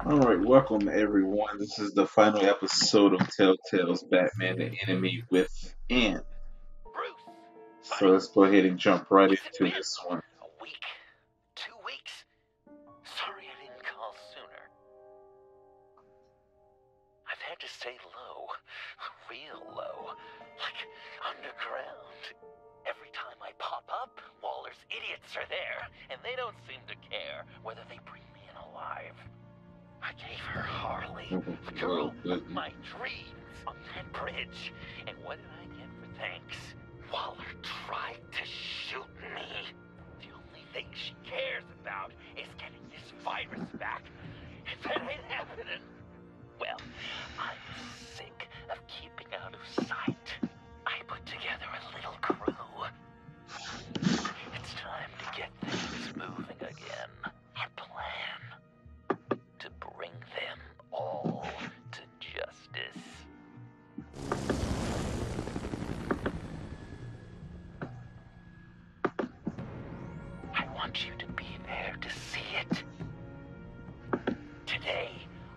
Alright, welcome everyone. This is the final episode of Telltales Batman the Enemy Within. Bruce, So buddy, let's go ahead and jump right what's it into been? this one. A week? 2 weeks? Sorry I didn't call sooner. I've had to stay low, real low, like underground. Every time I pop up, Waller's idiots are there, and they don't seem to care whether they bring me in alive. I gave her Harley, the Oh, girl of goodness. my dreams, on that bridge. And what did I get for thanks? Waller tried to shoot me. The only thing she cares about is getting this virus back. If that ain't happening, well, I'm sick of keeping out of sight. I put together a little crew. It's time to get things moving again. Our plan: to bring them all to justice. I want you to be there to see it. Today,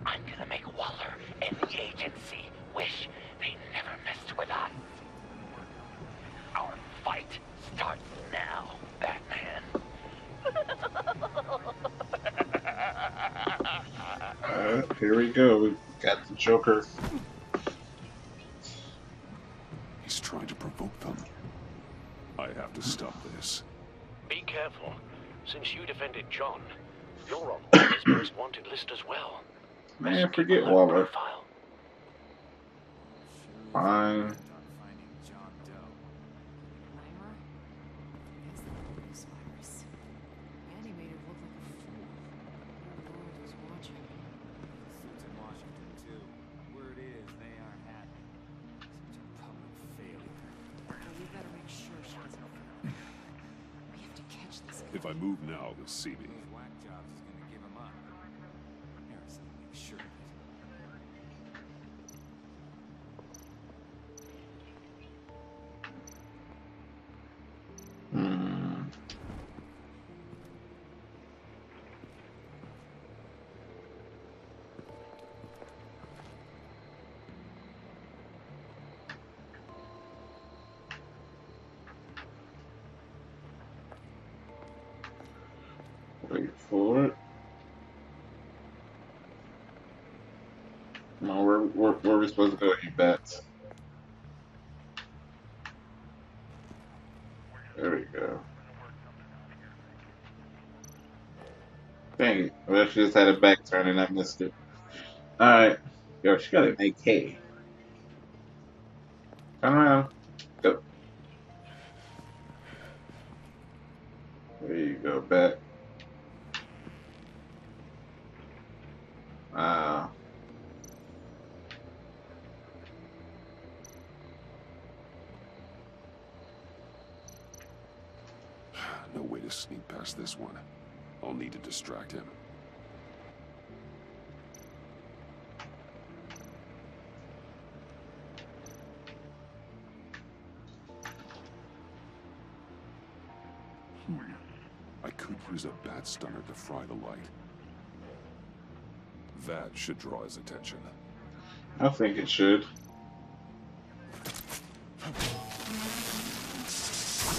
I'm gonna make Waller and the agency wish they never messed with us. Our fight starts now, Batman. Here we go. We got the Joker. He's trying to provoke them. I have to stop this. Be careful. Since you defended John, you're on Waller's most wanted list as well. Man, Best keep forget a low Waller. profile. Fine. If I move now, they'll see me. Hmm. Wait for it. No, where are we supposed to go, you bats? There we go. Dang it. Well, she just had a back turn and I missed it. Alright. Yo, she got an AK. Turn around. Go. There you go, bat. Wow. No way to sneak past this one. I'll need to distract him. I could use a bat stunner to fry the light. That should draw his attention. I think it should. What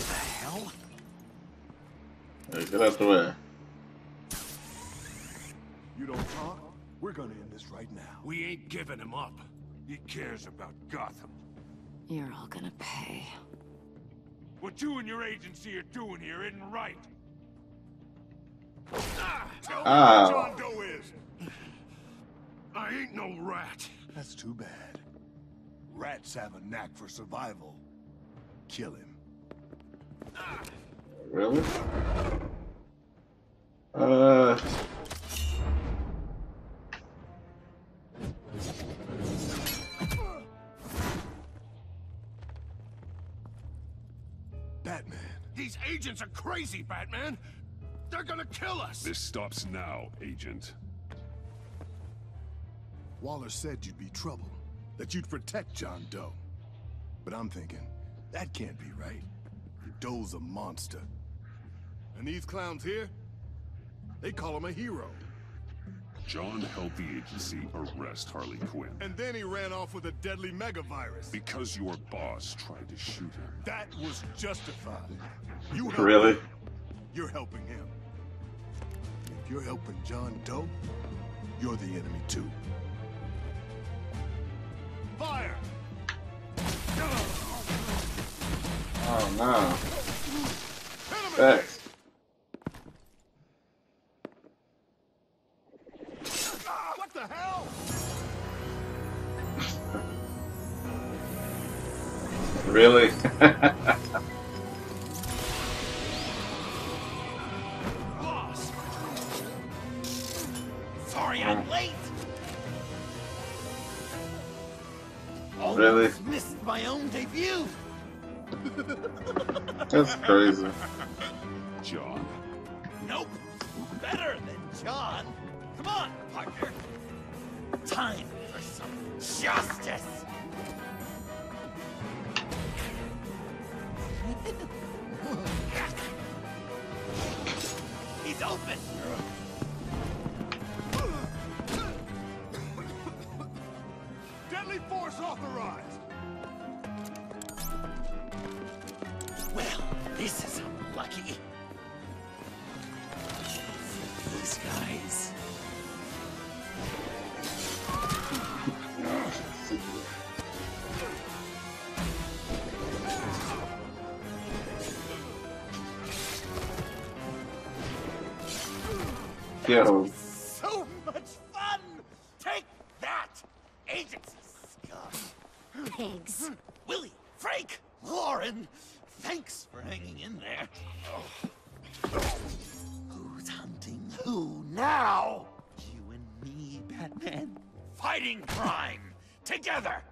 the hell? Hey, get out the way. You don't talk? We're gonna end this right now. We ain't giving him up. He cares about Gotham. You're all gonna pay. What you and your agency are doing here isn't right. Tell me Ow. what John Doe is. I ain't no rat. That's too bad. Rats have a knack for survival. Kill him. Really? Batman. These agents are crazy, Batman. They're gonna kill us. This stops now, Agent. Waller said you'd be trouble. That you'd protect John Doe. But I'm thinking, that can't be right. Doe's a monster. And these clowns here? They call him a hero. John helped the agency arrest Harley Quinn. And then he ran off with a deadly megavirus. Because your boss tried to shoot him. That was justified. You helped Really? him. You're helping him. If you're helping John Doe, you're the enemy too. Fire! Oh no. Thanks. What the hell? Really? Boss! Sorry I'm late! Really? Almost missed my own debut! That's crazy. John. Nope. Better than John. Come on, partner. Time for some justice. He's open. Deadly force authorized! Well, this is unlucky. These guys. Yo. So much fun! Take that, agency scum! Pigs. Willie, Frank, Lauren, thanks for hanging in there. Who's hunting who now? You and me, Batman. Fighting crime together.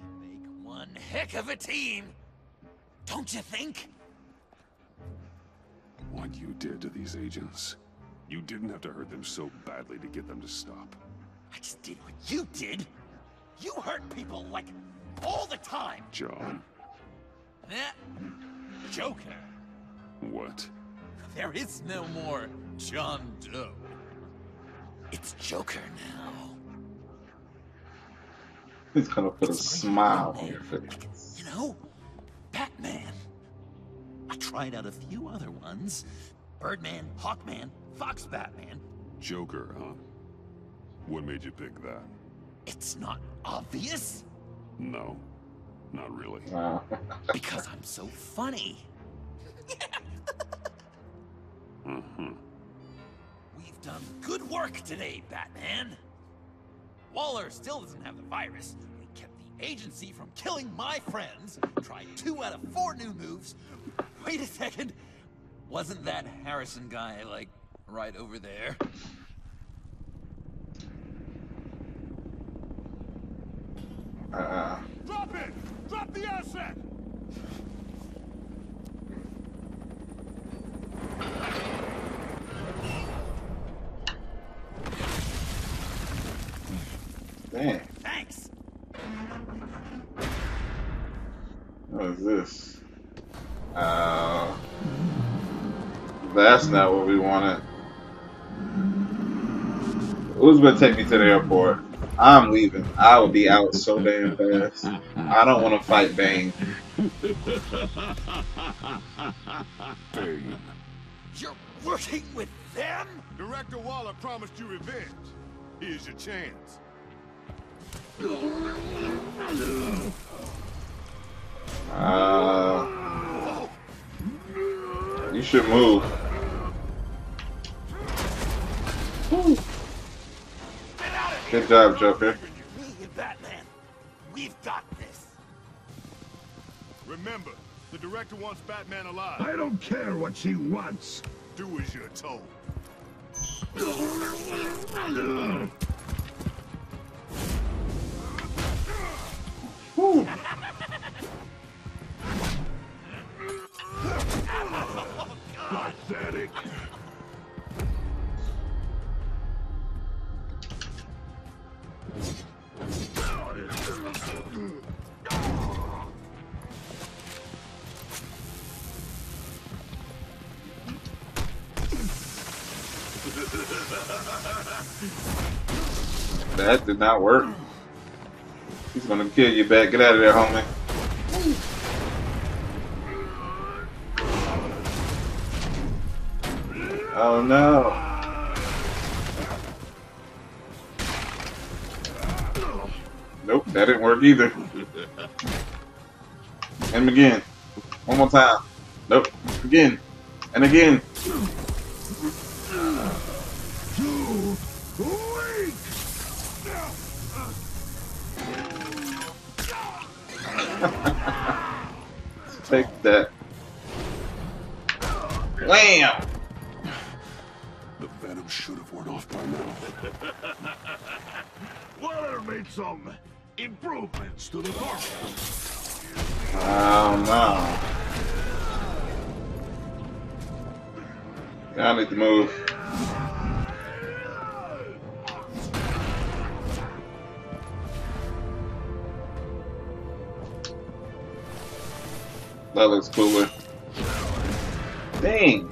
We make one heck of a team. Don't you think? What you did to these agents. You didn't have to hurt them so badly to get them to stop. I just did what you did. You hurt people like all the time. John. Eh? Joker. What? There is no more John Doe. It's Joker now. He's gonna put a It's my smile on name. your face. You know, Batman. I tried out a few other ones. Birdman, Hawkman, Fox Batman. Joker, huh? What made you pick that? It's not obvious No, not really. Wow. because I'm so funny. Uh-huh. We've done good work today, Batman. Waller still doesn't have the virus. We kept the agency from killing my friends. Tried 2 out of 4 new moves. Wait a second. Wasn't that Harrison guy, like, right over there? Drop it! Drop the asset! Damn. Thanks. What is this? That's not what we wanted. Who's gonna take me to the airport? I'm leaving. I will be out so damn fast. I don't want to fight Bane. Bane. You're working with them? Director Waller promised you revenge. Here's your chance. You should move. Woo. Good job, Joker. Me and Batman. We've got this. Remember, the director wants Batman alive. I don't care what she wants. Do as you're told. Woo. Pathetic. That did not work. He's gonna kill you back. Get out of there, homie. Oh no. Nope, that didn't work either. And again. One more time. Nope. Again. And again. Take that. Wham! The venom should have worn off by now. Waller made some improvements to the formula. Oh no. I need to move. That looks cooler. Dang.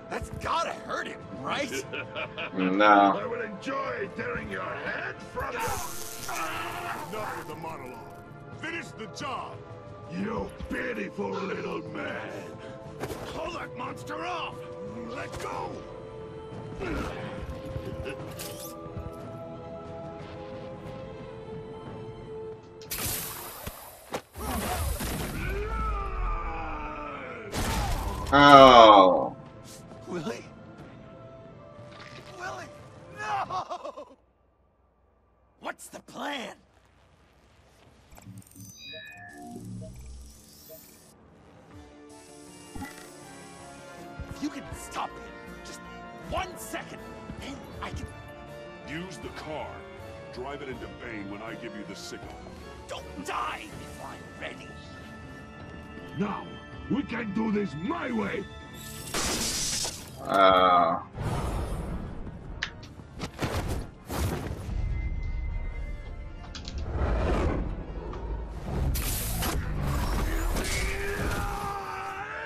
That's gotta hurt him, right? No. I would enjoy tearing your head from it. Enough with the monologue. Finish the job. You pitiful little man. Pull that monster off. Let go. Oh. Willie? Willie, no! What's the plan? If you can stop him, just 1 second, then I can... Use the car. Drive it into Bane when I give you the signal. Don't die before I'm ready. Now, we can do this my way.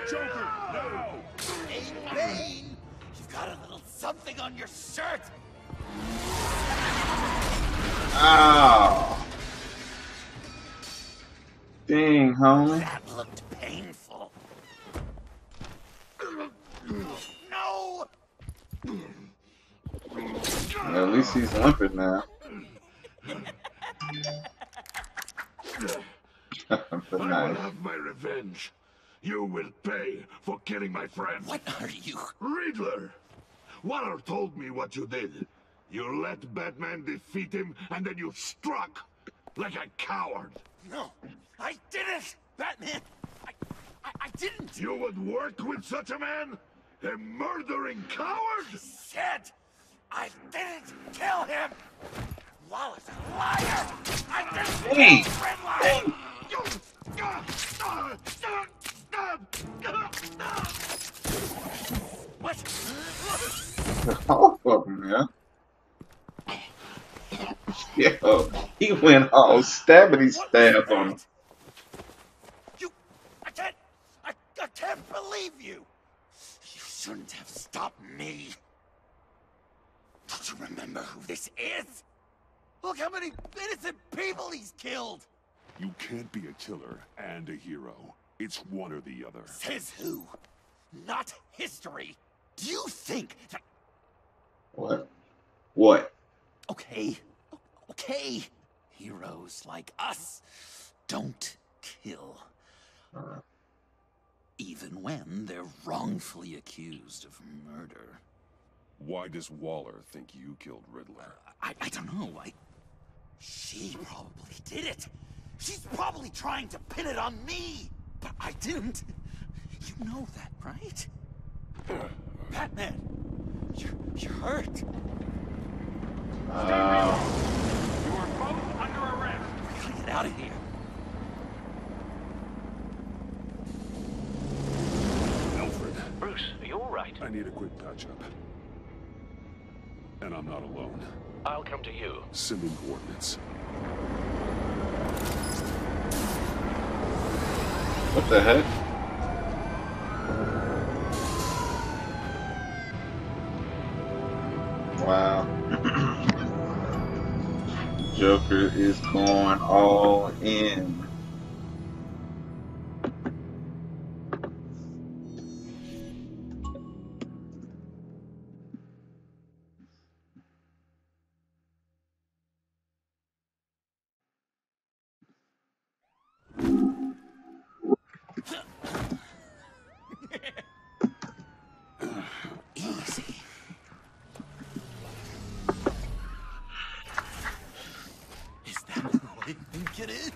Joker, no! Hey, Bane! You've got a little something on your shirt! Oh. Dang, homie. That looked painful. No! At least he's limping now. But I will nice. have my revenge. You will pay for killing my friend. What are you? Riddler! Waller told me what you did. You let Batman defeat him, and then you struck like a coward. No, I didn't! Batman! I didn't! You would work with such a man? A murdering coward? I said I didn't kill him! Waller's a liar! I didn't Hey! kill What? All of them, yeah. Yo, he went all stabbity stab on him. You... I can't believe you! You shouldn't have stopped me. Don't you remember who this is? Look how many innocent people he's killed! You can't be a killer and a hero. It's one or the other. Says who? Not history. Do you think that... What? What? Okay. Okay. Heroes like us don't kill. Even when they're wrongfully accused of murder. Why does Waller think you killed Riddler? I don't know. She probably did it. She's probably trying to pin it on me. But I didn't. You know that, right? Batman, you're hurt. You are both under arrest. We gotta get out of here. Alfred, Bruce, are you all right? I need a quick patch-up. And I'm not alone. I'll come to you. Send in coordinates. What the heck? Wow. Joker is going all in. Easy. Is that who I think it is?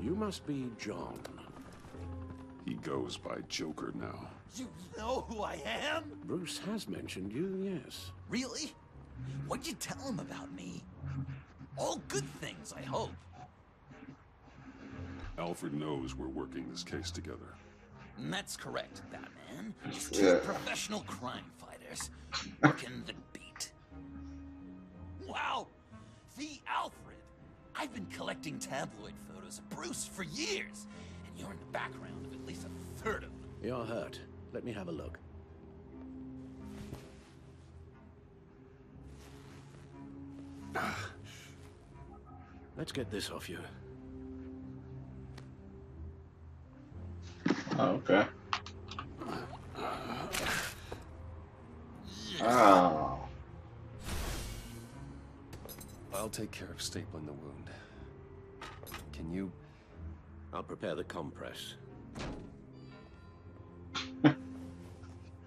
You must be John. He goes by Joker now. You know who I am? Bruce has mentioned you, yes. Really? What'd you tell him about me? All good things, I hope. Alfred knows we're working this case together. And that's correct, Batman. Just Yeah. two professional crime fighters working the beat. Wow! The Alfred! I've been collecting tabloid photos of Bruce for years, and you're in the background of at least a third of them. You're hurt. Let me have a look. Let's get this off you. Oh, okay. Oh. I'll take care of stapling the wound. Can you? I'll prepare the compress.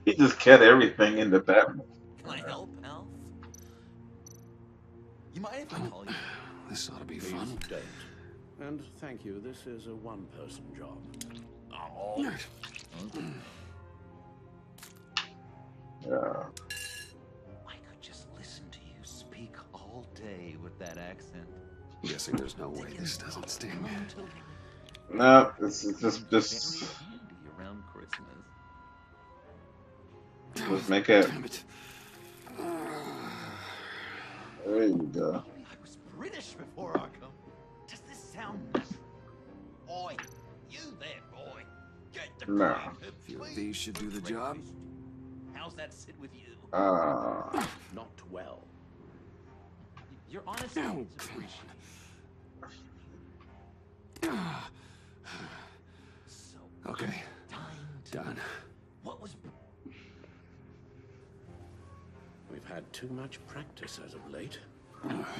He just kept everything in the Batman. Can I help, Alf? You mind if I call you? This ought to be Please fun. don't. And thank you, this is a one-person job. Oh. Yeah. I could just listen to you speak all day with that accent. Guessing there's no way this doesn't sting. No, this is just Very handy around Christmas. let's make it. Damn it. There you go. I was British before Arkham. Does this sound natural? Oi, you there, boy. Get the No. crime, Feel please. these should do the job? How's that sit with you? Not well. Your honesty is appreciated. So, Okay, time to... done. What was... We've had too much practice as of late.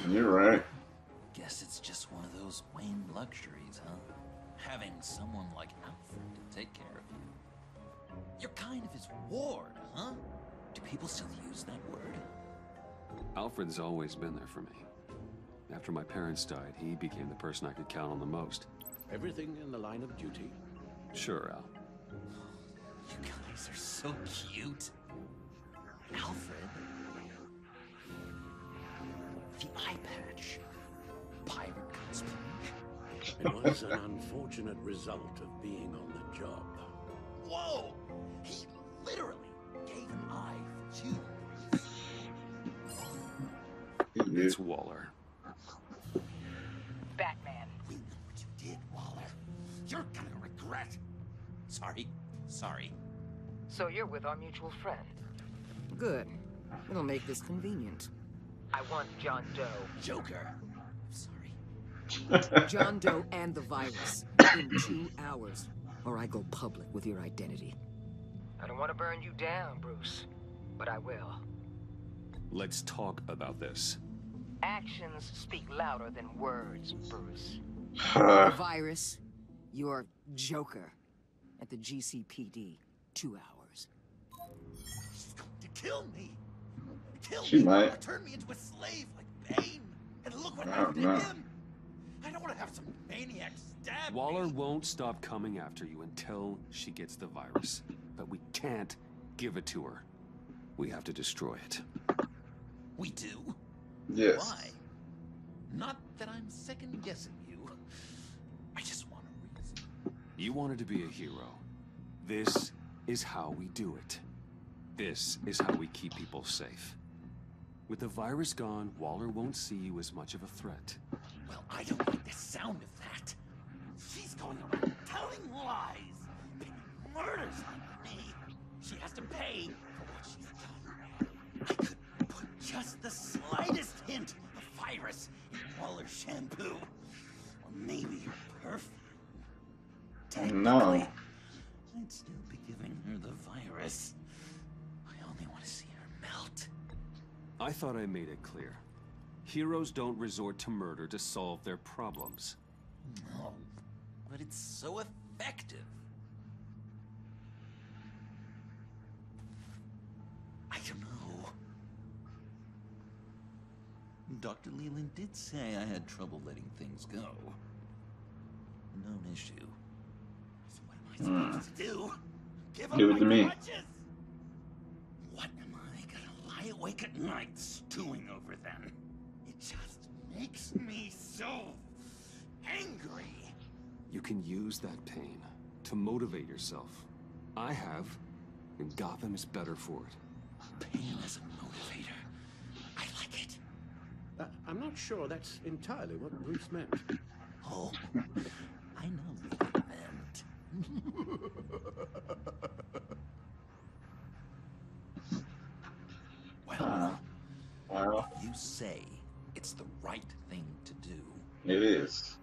You're right. Guess it's just one of those Wayne luxuries, huh? Having someone like Alfred to take care of you. You're kind of his ward, huh? Do people still use that word? Alfred's always been there for me. After my parents died, he became the person I could count on the most. Everything in the line of duty. Sure, Al. You guys are so cute. Alfred. The eye patch. Pirate cosplay. It was an unfortunate result of being on the job. Whoa! He literally gave an eye for you. It's Waller. Batman. We know what you did, Waller. You're gonna regret. Sorry. So you're with our mutual friend. Good. It'll make this convenient. I want John Doe. Joker. Sorry. John Doe and the virus. In 2 hours. Or I go public with your identity. I don't want to burn you down, Bruce, but I will. Let's talk about this. Actions speak louder than words, Bruce. The virus. Your Joker. At the GCPD. 2 hours. She's going to kill me. Kill She me. might. Or turn me into a slave like Bane. And look what I happened don't to know. him. I don't want to have some maniac stab Waller me. won't stop coming after you until she gets the virus. But we can't give it to her. We have to destroy it. We do? Yes. Why? Not that I'm second guessing you. I just want a reason. You wanted to be a hero. This is how we do it. This is how we keep people safe. With the virus gone, Waller won't see you as much of a threat. Well, I don't like the sound of that. She's going around telling lies, pinning murders on me. she has to pay for what she's done. I could put just the slightest hint of virus in Waller's shampoo. Or maybe perfume. No. Technically, I'd still be giving her the virus. I only want to see her melt. I thought I made it clear. Heroes don't resort to murder to solve their problems. No, but it's so effective. I don't know. Dr. Leland did say I had trouble letting things go. No issue. So what am I supposed to do? Give up Give it my to me. grudges? What am I gonna lie awake at night stewing over then? It just makes me so angry. You can use that pain to motivate yourself. I have, and Gotham is better for it. Pain as a motivator. I like it. I'm not sure that's entirely what Bruce meant. Oh, I know what it meant. Well, You say it's the right thing to do. it is.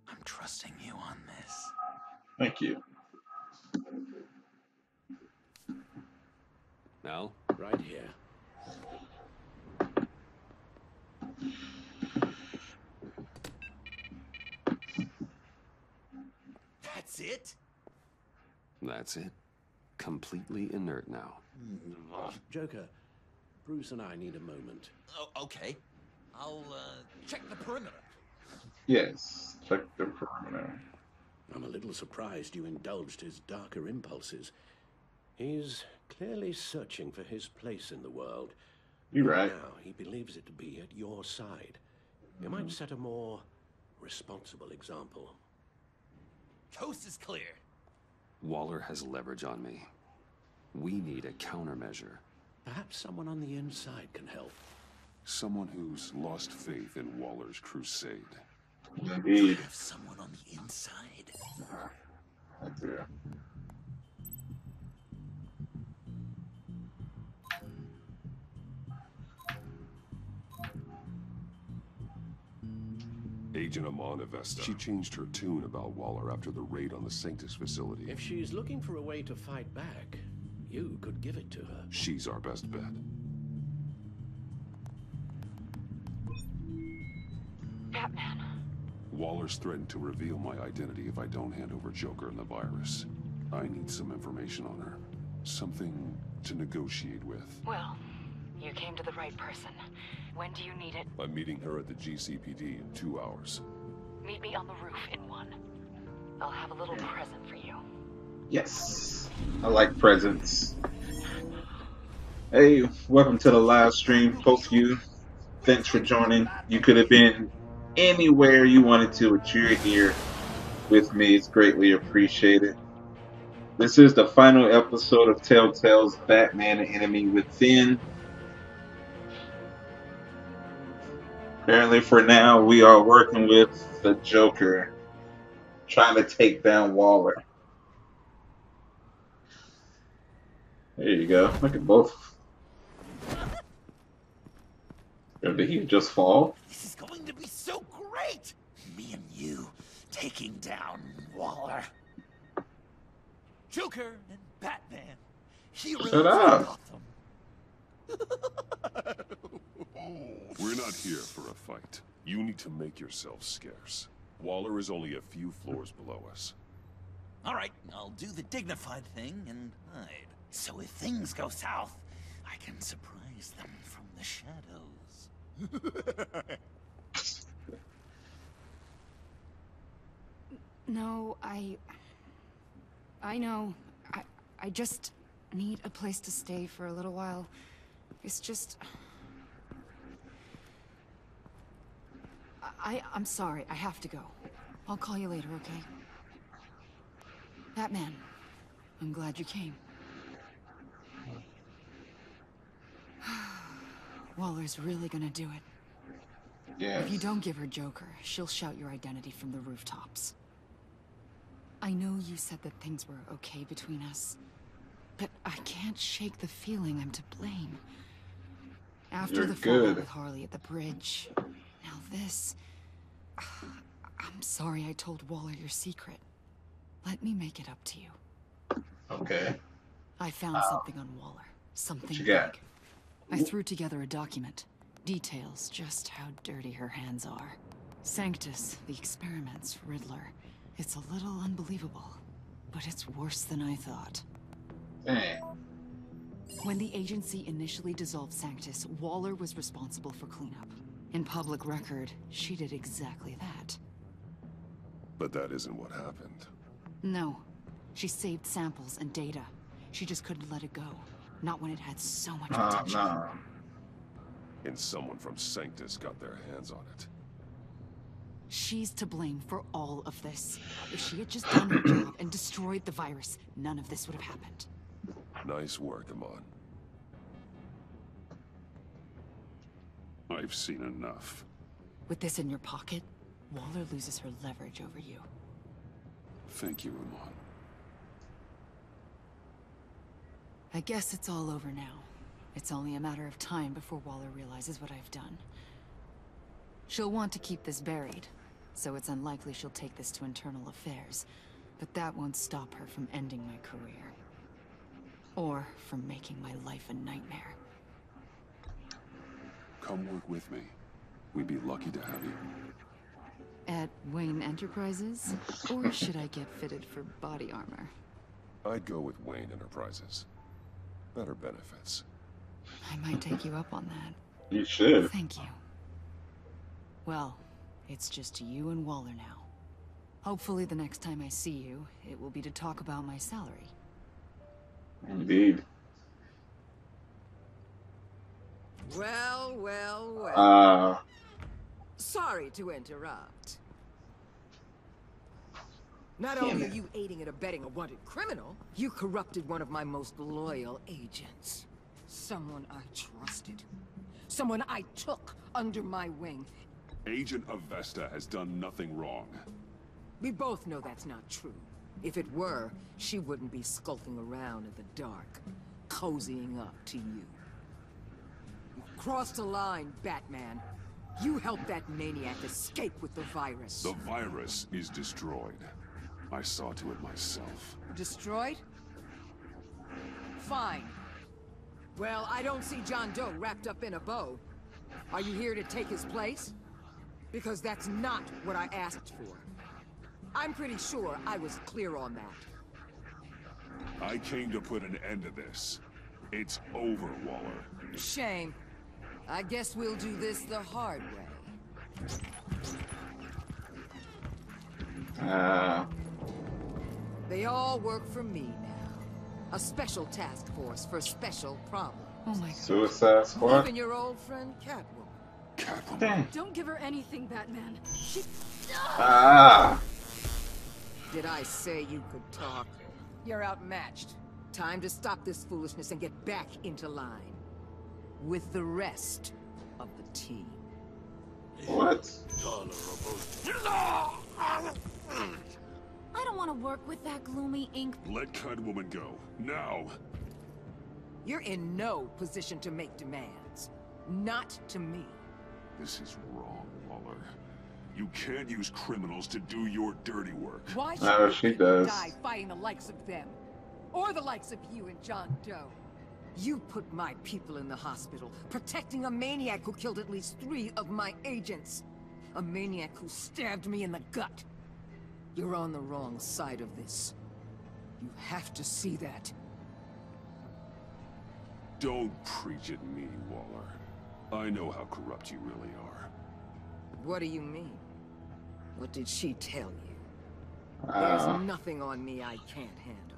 I'm trusting you on this. Thank you. Now, Right here. That's it? that's it. Completely inert now. Joker, Bruce and I need a moment. Oh, okay. I'll check the perimeter. Yes. Check the perimeter. I'm a little surprised you indulged his darker impulses. He's clearly searching for his place in the world. You're right. Now he believes it to be at your side. You might set a more responsible example. Coast is clear. Waller has leverage on me. We need a countermeasure. Perhaps someone on the inside can help. Someone who's lost faith in Waller's crusade. Indeed. Have someone on the inside. That's it. Agent Amana Vesta. She changed her tune about Waller after the raid on the Sanctus facility. If she's looking for a way to fight back, you could give it to her. She's our best bet. Batman. Waller's threatened to reveal my identity if I don't hand over Joker and the virus. I need some information on her. Something to negotiate with. Well, you came to the right person. When do you need it? I'm meeting her at the GCPD in 2 hours. Meet me on the roof in 1. I'll have a little present for you. Yes. I like presents. Hey, welcome to the live stream. Post you. Thanks for joining. You could have been anywhere you wanted to, but you're here with me. It's greatly appreciated. This is the final episode of Telltale's Batman: Enemy Within. Apparently, for now, we are working with the Joker, trying to take down Waller. There you go. Look at both. Did he just fall? This is going to be so great! Me and you taking down Waller. Joker and Batman. Heroes Shut of up. Gotham. We're not here for a fight. You need to make yourself scarce. Waller is only a few floors below us. All right, I'll do the dignified thing and hide. So if things go south, I can surprise them from the shadows. No, I know. I just need a place to stay for a little while. It's just... I'm sorry. I have to go. I'll call you later, okay? Batman, I'm glad you came. Waller's really gonna do it. Yes. If you don't give her Joker, she'll shout your identity from the rooftops. I know you said that things were okay between us, but I can't shake the feeling I'm to blame. After You're the good. fallout with Harley at the bridge, now this... I'm sorry I told Waller your secret. Let me make it up to you. Okay. I found something on Waller. Something you big. got? I threw together a document. Details just how dirty her hands are. Sanctus, the experiments, Riddler. It's a little unbelievable, but it's worse than I thought. Dang. When the agency initially dissolved Sanctus, Waller was responsible for cleanup. In public record, she did exactly that. But that isn't what happened. No. She saved samples and data. She just couldn't let it go. Not when it had so much potential. No. And someone from Sanctus got their hands on it. She's to blame for all of this. If she had just done her job and destroyed the virus, none of this would have happened. Nice work, Amon. I've seen enough. With this in your pocket, Waller loses her leverage over you. Thank you, Amon. I guess it's all over now. It's only a matter of time before Waller realizes what I've done. She'll want to keep this buried, so it's unlikely she'll take this to internal affairs. But that won't stop her from ending my career. Or from making my life a nightmare. Come work with me. We'd be lucky to have you. At Wayne Enterprises? Or should I get fitted for body armor? I'd go with Wayne Enterprises. Better benefits. I might take you up on that. You should. Thank you. Well, it's just you and Waller now. Hopefully the next time I see you, it will be to talk about my salary. Indeed. Well, well, well. Sorry to interrupt. Not only are you aiding and abetting a wanted criminal, you corrupted one of my most loyal agents. Someone I trusted. Someone I took under my wing. Agent Avesta has done nothing wrong. We both know that's not true. If it were, she wouldn't be skulking around in the dark, cozying up to you. You've crossed a line, Batman. You helped that maniac escape with the virus. The virus is destroyed. I saw to it myself. Destroyed? Fine. Well, I don't see John Doe wrapped up in a bow. Are you here to take his place? Because that's not what I asked for. I'm pretty sure I was clear on that. I came to put an end to this. It's over, Waller. Shame. I guess we'll do this the hard way. They all work for me now. A special task force for special problems. Oh my God. Suicide Squad? Even your old friend Catwoman. Catwoman? Dang. Don't give her anything, Batman. She... Did I say you could talk? You're outmatched. Time to stop this foolishness and get back into line. With the rest of the team. What? I don't want to work with that gloomy ink. Let Catwoman go. Now! You're in no position to make demands. Not to me. This is wrong, Waller. You can't use criminals to do your dirty work. Why No, should she people does. die fighting the likes of them? Or the likes of you and John Doe? You put my people in the hospital, protecting a maniac who killed at least 3 of my agents. A maniac who stabbed me in the gut. You're on the wrong side of this. You have to see that. Don't preach at me, Waller. I know how corrupt you really are. What do you mean? What did she tell you? There's nothing on me I can't handle.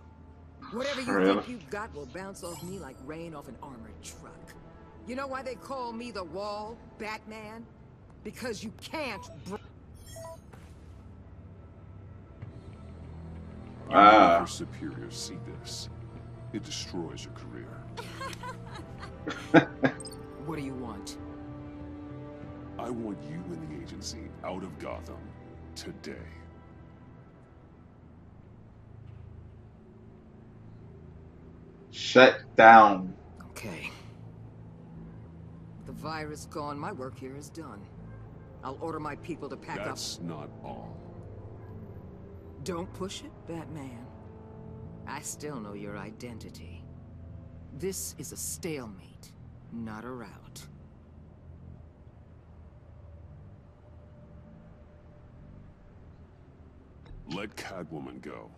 Whatever you Really? think you've got will bounce off me like rain off an armored truck. You know why they call me the Wall, Batman? Because you can't You make your superiors see this. It destroys your career. What do you want? I want you and the agency out of Gotham today. Shut down. Okay. With the virus gone, my work here is done. I'll order my people to pack up. That's not all. Don't push it, Batman. I still know your identity. This is a stalemate, not a rout. Let Catwoman go.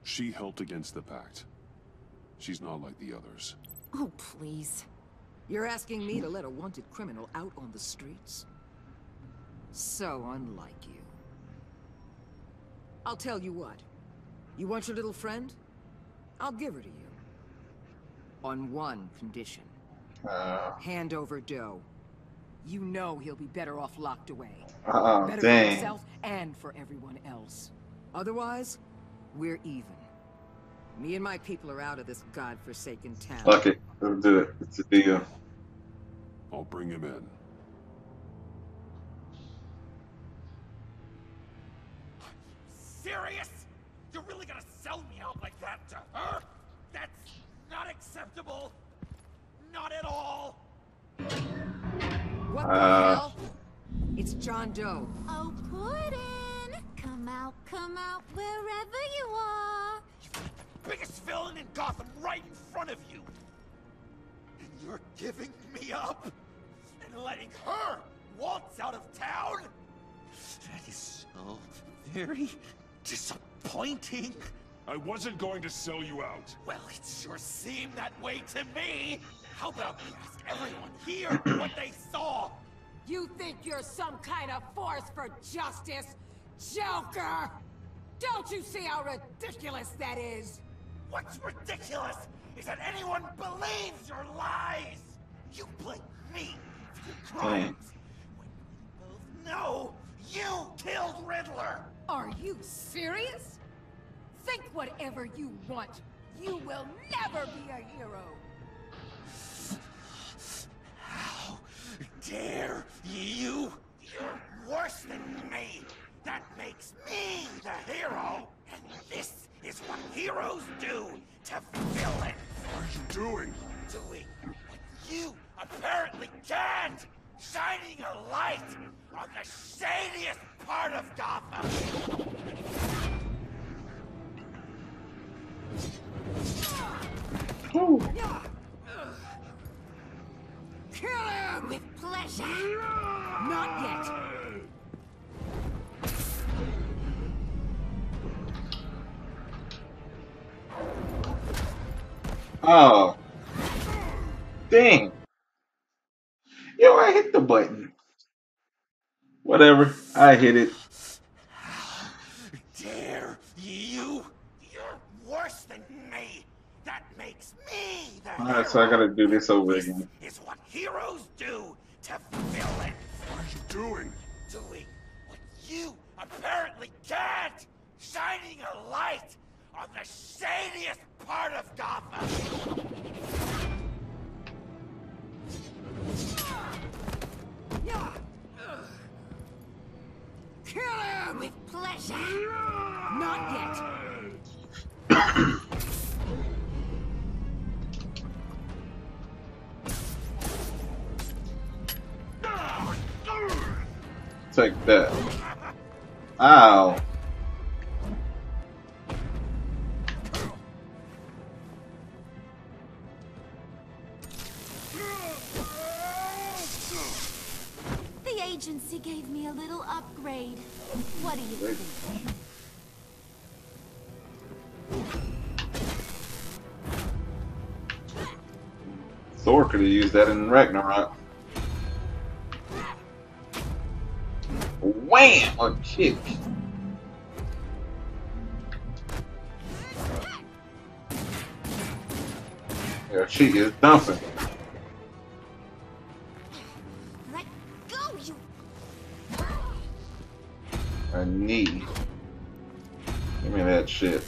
She helped against the Pact. She's not like the others. Oh, please. You're asking me to let a wanted criminal out on the streets? So unlike you. I'll tell you what. You want your little friend? I'll give her to you. On one condition. Hand over Doe. You know he'll be better off locked away. Better for Dang. himself and for everyone else. Otherwise, we're even. Me and my people are out of this godforsaken town. Fuck it. Let's do it. It's a deal. I'll bring him in. Serious? You're really gonna sell me out like that to her? That's not acceptable. Not at all. What the hell? It's John Doe. Oh, Puddin'! Come out, wherever you are. Biggest villain in Gotham right in front of you. And you're giving me up? And letting her waltz out of town? That is so very disappointing. I wasn't going to sell you out. Well, it sure seemed that way to me. How about we ask everyone here what they saw? You think you're some kind of force for justice, Joker? Don't you see how ridiculous that is? What's ridiculous is that anyone believes your lies. You blame me for your crimes. When we both know you killed Riddler. Are you serious? Think whatever you want. You will never be a hero. How dare you? You're worse than me. That makes me the hero. And this is what heroes do to villains. What are you doing? Doing what you apparently can't. Shining a light on the shadiest part of Gotham. Kill him! With pleasure. Not yet. Oh. Dang. Yo, I hit the button. Whatever. I hit it. How dare you? You're worse than me. That makes me the hero. Alright, so I gotta do this over again. This is what heroes do to villains. What are you doing? Doing what you apparently can't. Shining a light on the shadiest part of Gotham. Kill him! With pleasure. Not yet. Take that. Ow. The agency gave me a little upgrade. What do you think? Thor could have used that in Ragnarok. Wham! A kick. Yeah, she is dumping. Let go, you. A knee. Give me that shit.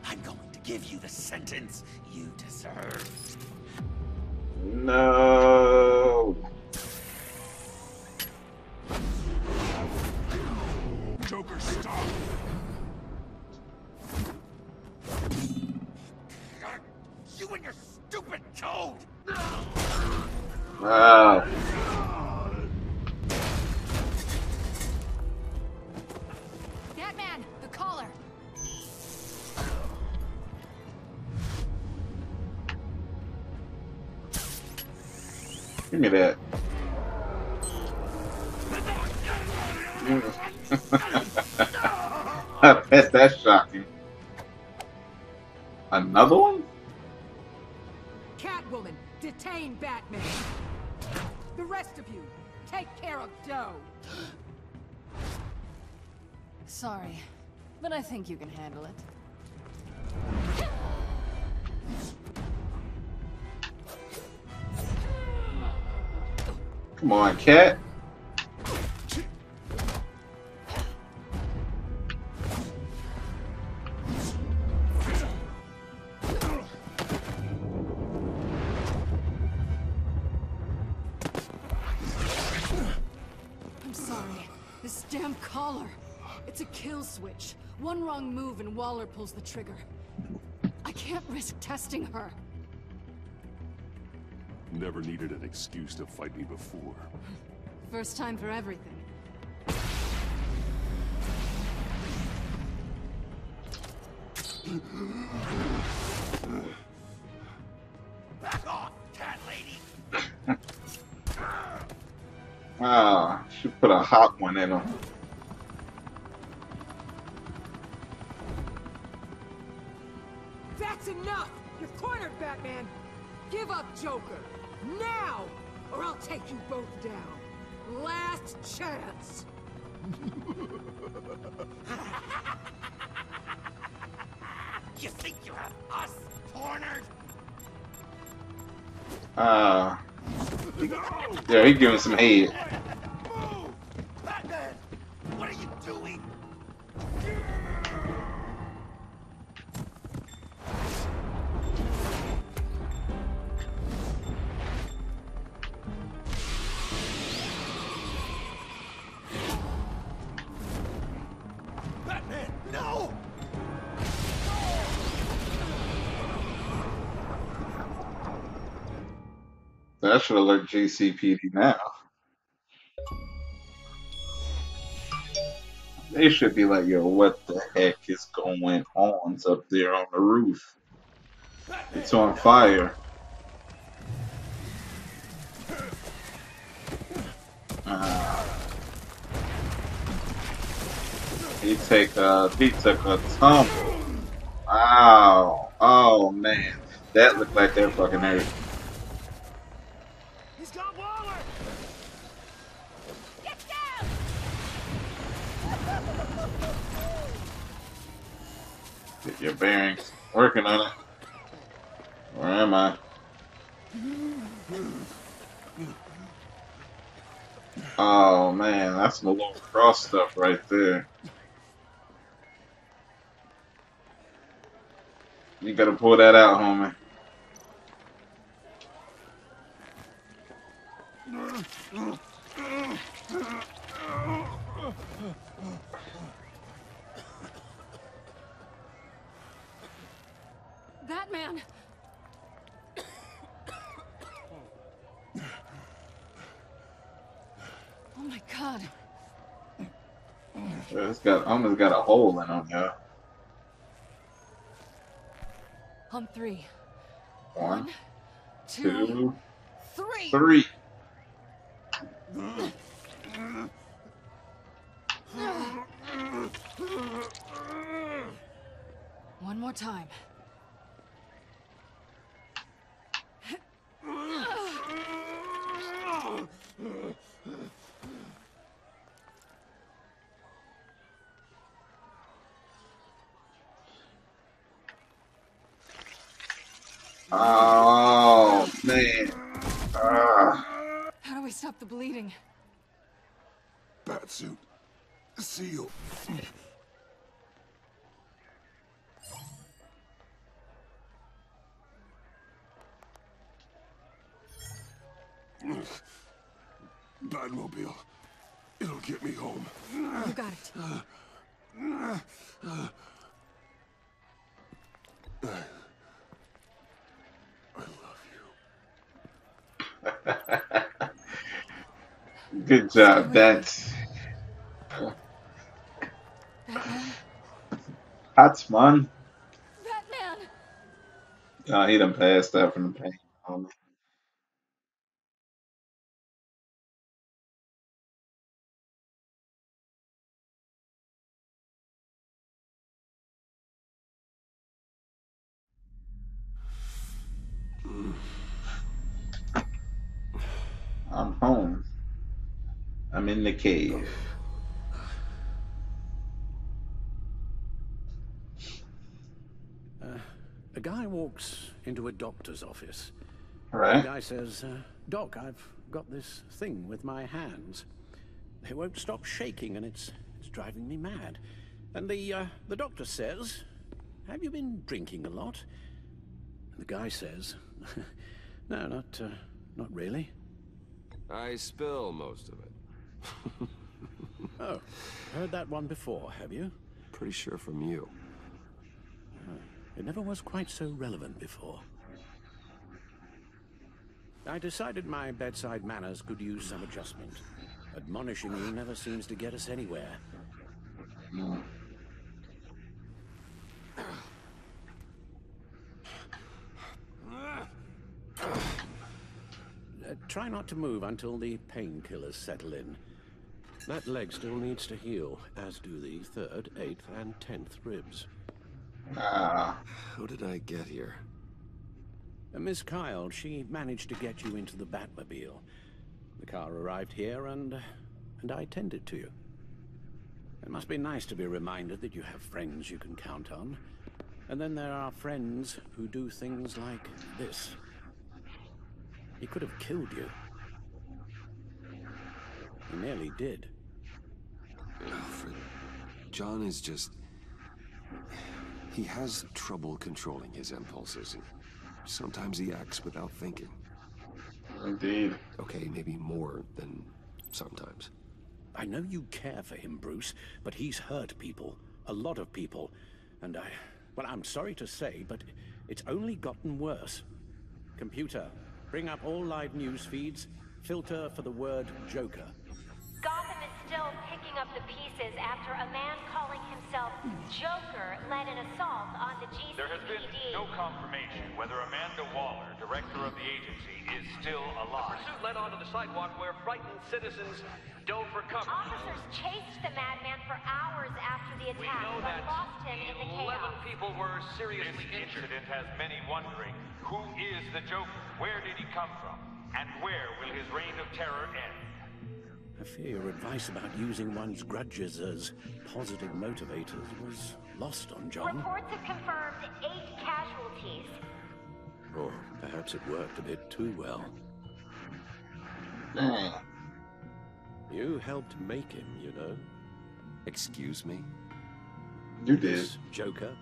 I'm going to give you the sentence you deserve. No. Joker, stop! You and your stupid toad! Wow. Batman, the collar. Give me that. I bet that's shocking. Another one? Catwoman, detain Batman. The rest of you, take care of Doe. Sorry, but I think you can handle it. Come on, cat. I'm sorry. This damn collar. It's a kill switch. One wrong move and Waller pulls the trigger. I can't risk testing her. Never needed an excuse to fight me before. First time for everything. Back off, cat lady! Ah, she put a hot one in him. That's enough! You're cornered, Batman! Give up, Joker! Now! Or I'll take you both down. Last chance! You think you have us cornered? Ah. Yeah, he giving some head. Move! Batman! What are you doing? Batman, no! That should alert JCPD now. They should be like, yo, what the heck is going on up there on the roof? It's on fire. He took a tumble. Ow. Oh man. That looked like that fucking hurt. He's got Waller! Get down! Get your bearings. Working on it. Where am I? Oh man, that's some little cross stuff right there. You gotta pull that out, homie. Batman! Oh my god. It's got almost got a hole in them, yeah. On three. One, Two, two, three! three. One more time. Oh man. How do we stop the bleeding? Batsuit. Seal. Batmobile. It'll get me home. You got it. I love you. Good job. That's Batman? that's fun. Batman! He done passed out from the pain. I'm home. I'm in the cave. A guy walks into a doctor's office. All The right. guy says, Doc, I've got this thing with my hands. They won't stop shaking and it's driving me mad. And the doctor says, have you been drinking a lot? And the guy says, no, not really. I spill most of it. Oh, heard that one before, have you? Pretty sure from you. It never was quite so relevant before. I decided my bedside manners could use some adjustment. Admonishing you never seems to get us anywhere. Try not to move until the painkillers settle in. That leg still needs to heal, as do the 3rd, 8th, and 10th ribs. Ah. How did I get here? Miss Kyle, she managed to get you into the Batmobile. The car arrived here, and I tended to you. It must be nice to be reminded that you have friends you can count on. And then there are friends who do things like this. He could have killed you. He nearly did. Alfred, John is just... He has trouble controlling his impulses, and sometimes he acts without thinking. Indeed. Okay, maybe more than sometimes. I know you care for him, Bruce, but he's hurt people. A lot of people. And well, I'm sorry to say, but it's only gotten worse. Computer, bring up all live news feeds. Filter for the word Joker. Gotham is still picking up the pieces after a man calling himself Joker led an assault on the GCPD. There has been no confirmation whether Amanda Waller, director of the agency, is still alive. The pursuit led onto the sidewalk where frightened citizens dove for cover. Officers chased the madman for hours after the attack, We know but that lost him in the 11 chaos. people were seriously injured. This incident has many wondering, who is the Joker? Where did he come from? And where will his reign of terror end? I fear your advice about using one's grudges as positive motivators was lost on John. Reports have confirmed 8 casualties. Or perhaps it worked a bit too well. Dang. You helped make him, you know. Excuse me? You did. This Joker,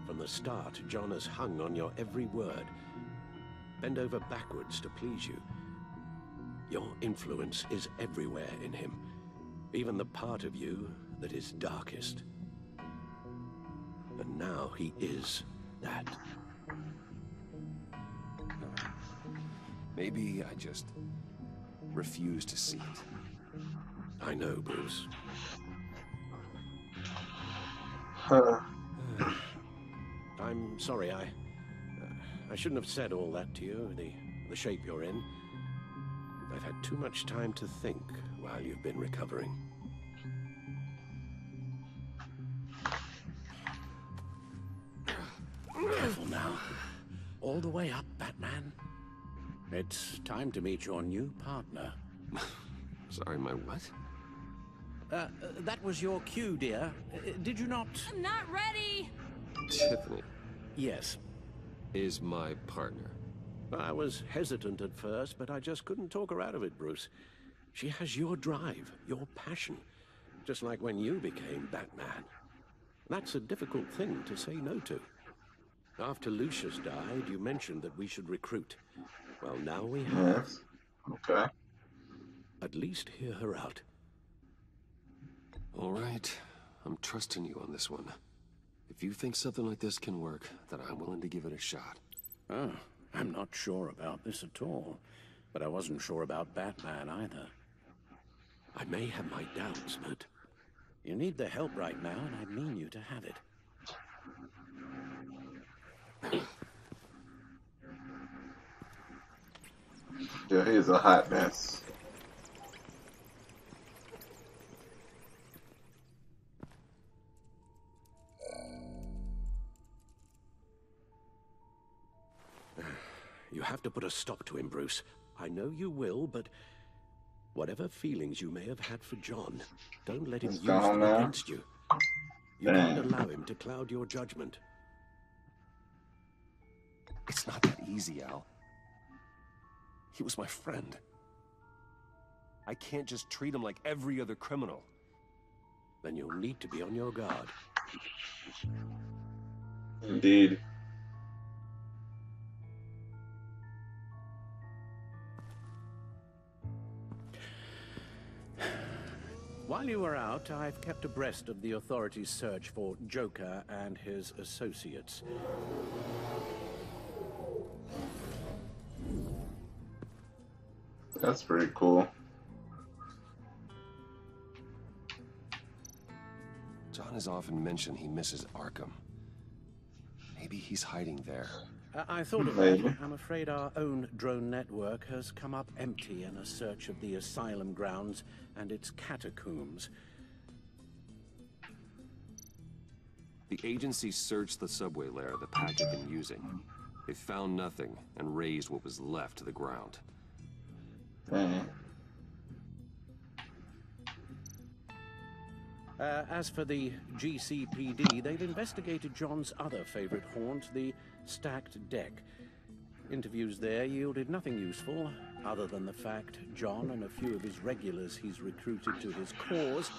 from the start, John has hung on your every word. Bend over backwards to please you. Your influence is everywhere in him, even the part of you that is darkest. And now he is that. Maybe I just refuse to see it. I know, Bruce. I'm sorry, I shouldn't have said all that to you, the shape you're in. I've had too much time to think while you've been recovering. Careful now. All the way up, Batman. It's time to meet your new partner. Sorry, my what? That was your cue, dear. Did you not? I'm not ready! Tiffany Yes. is my partner. I was hesitant at first, but I just couldn't talk her out of it, Bruce. She has your drive, your passion, just like when you became Batman. That's a difficult thing to say no to. After Lucius died, you mentioned that we should recruit. Well, now we have. Yes. Okay. At least hear her out. All right. I'm trusting you on this one. If you think something like this can work, then I'm willing to give it a shot. Oh, I'm not sure about this at all. But I wasn't sure about Batman either. I may have my doubts, but you need the help right now, and I mean you to have it. Yeah, he's a hot mess. You have to put a stop to him, Bruce. I know you will, but whatever feelings you may have had for John, don't let him use them against you. You can't allow him to cloud your judgment. It's not that easy, Al. He was my friend. I can't just treat him like every other criminal. Then you'll need to be on your guard. Indeed. While you were out, I've kept abreast of the authorities' search for Joker and his associates. That's pretty cool. John has often mentioned he misses Arkham. Maybe he's hiding there. I thought of that. I'm afraid our own drone network has come up empty in a search of the asylum grounds and its catacombs. The agency searched the subway layer the pack had been using. They found nothing and razed what was left to the ground. As for the GCPD, they've investigated John's other favorite haunt, the stacked deck. Interviews there yielded nothing useful, other than the fact John and a few of his regulars he's recruited to his cause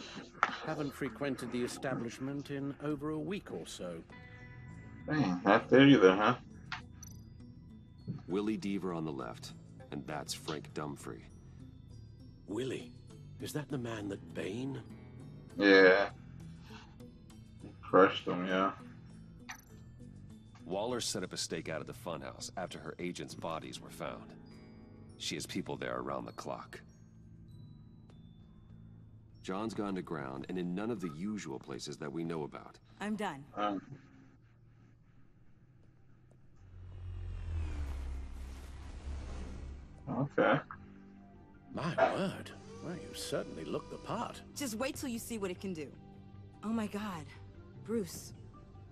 haven't frequented the establishment in over a week or so. Dang, not there either, huh? Willie Deaver on the left, and that's Frank Dumfrey. Willie? Is that the man that Bane? Yeah. Crushed them, yeah. Waller set up a stakeout at the funhouse after her agents' bodies were found. She has people there around the clock. John's gone to ground and in none of the usual places that we know about. I'm done. Okay. My word. Well, you certainly look the part. Just wait till you see what it can do. Oh my God. Bruce,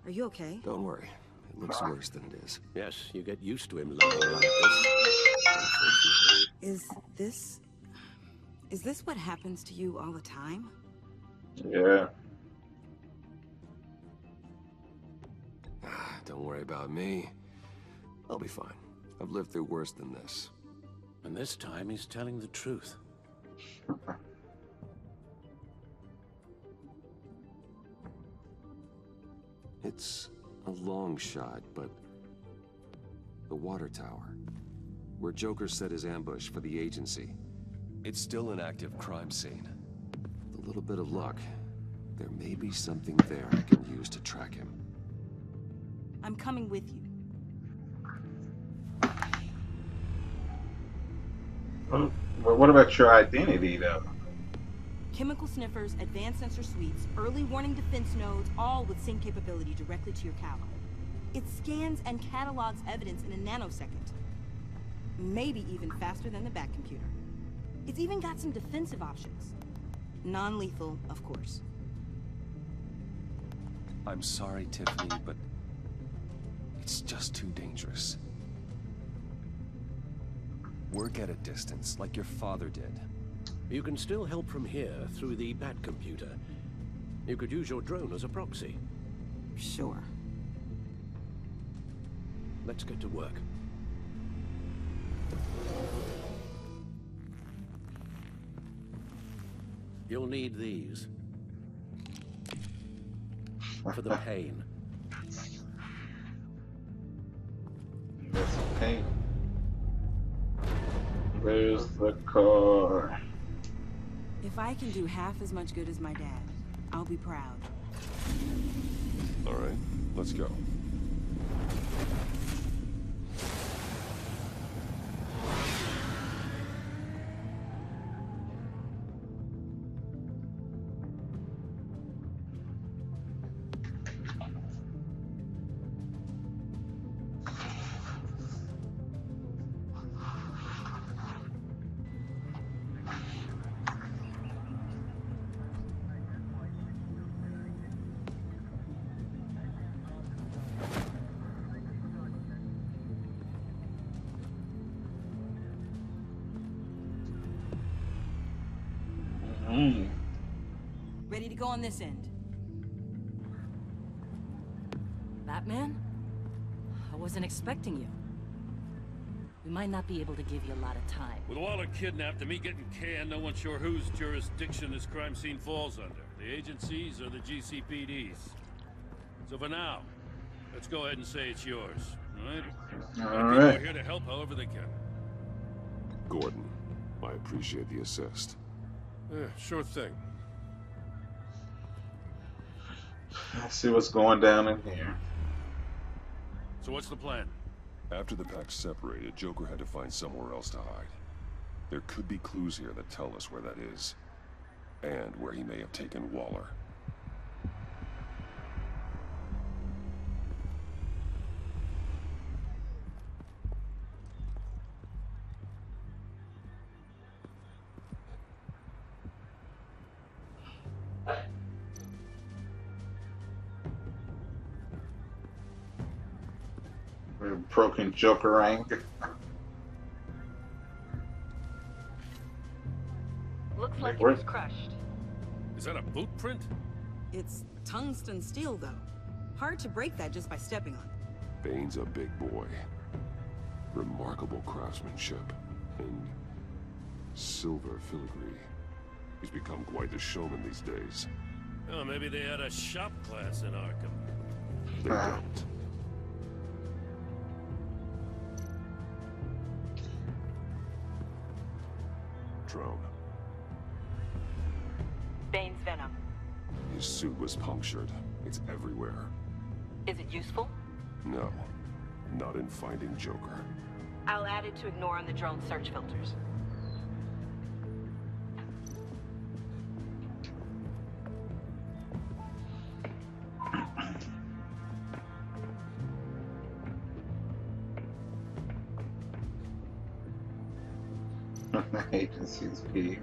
are you okay? Don't worry. It looks worse than it is. Yes, you get used to him lying like this. Is this what happens to you all the time? Yeah. Don't worry about me. I'll be fine. I've lived through worse than this. And this time he's telling the truth. It's a long shot, but the water tower, where Joker set his ambush for the agency, it's still an active crime scene. With a little bit of luck, there may be something there I can use to track him. I'm coming with you. Well, what about your identity, though? Chemical sniffers, advanced sensor suites, early warning defense nodes, all with sync capability directly to your caliber. It scans and catalogs evidence in a nanosecond. Maybe even faster than the back computer. It's even got some defensive options. Non-lethal, of course. I'm sorry, Tiffany, but it's just too dangerous. Work at a distance, like your father did. You can still help from here through the Bat computer. You could use your drone as a proxy. Sure. Let's get to work. You'll need these. For the pain. That's pain. Where's the car? If I can do half as much good as my dad, I'll be proud. All right, let's go. Ready to go on this end. Batman? I wasn't expecting you. We might not be able to give you a lot of time. With Waller kidnapped and me getting canned, no one's sure whose jurisdiction this crime scene falls under. The agencies or the GCPD's. So for now, let's go ahead and say it's yours, all right? All People right. are here to help however they can. Gordon, I appreciate the assist. Yeah, sure thing. Let's see what's going down in here. So what's the plan? After the pack separated, Joker had to find somewhere else to hide. There could be clues here that tell us where that is, and where he may have taken Waller. We're broken Jokerang. Looks like it Where- was crushed. Is that a boot print? It's tungsten steel, though. Hard to break that just by stepping on it. Bane's a big boy. Remarkable craftsmanship. And silver filigree. He's become quite the showman these days. Oh, maybe they had a shop class in Arkham. They don't. Drone. Bane's venom. His suit was punctured. It's everywhere. Is it useful? No. Not in finding Joker. I'll add it to ignore on the drone search filters. Agency's pig.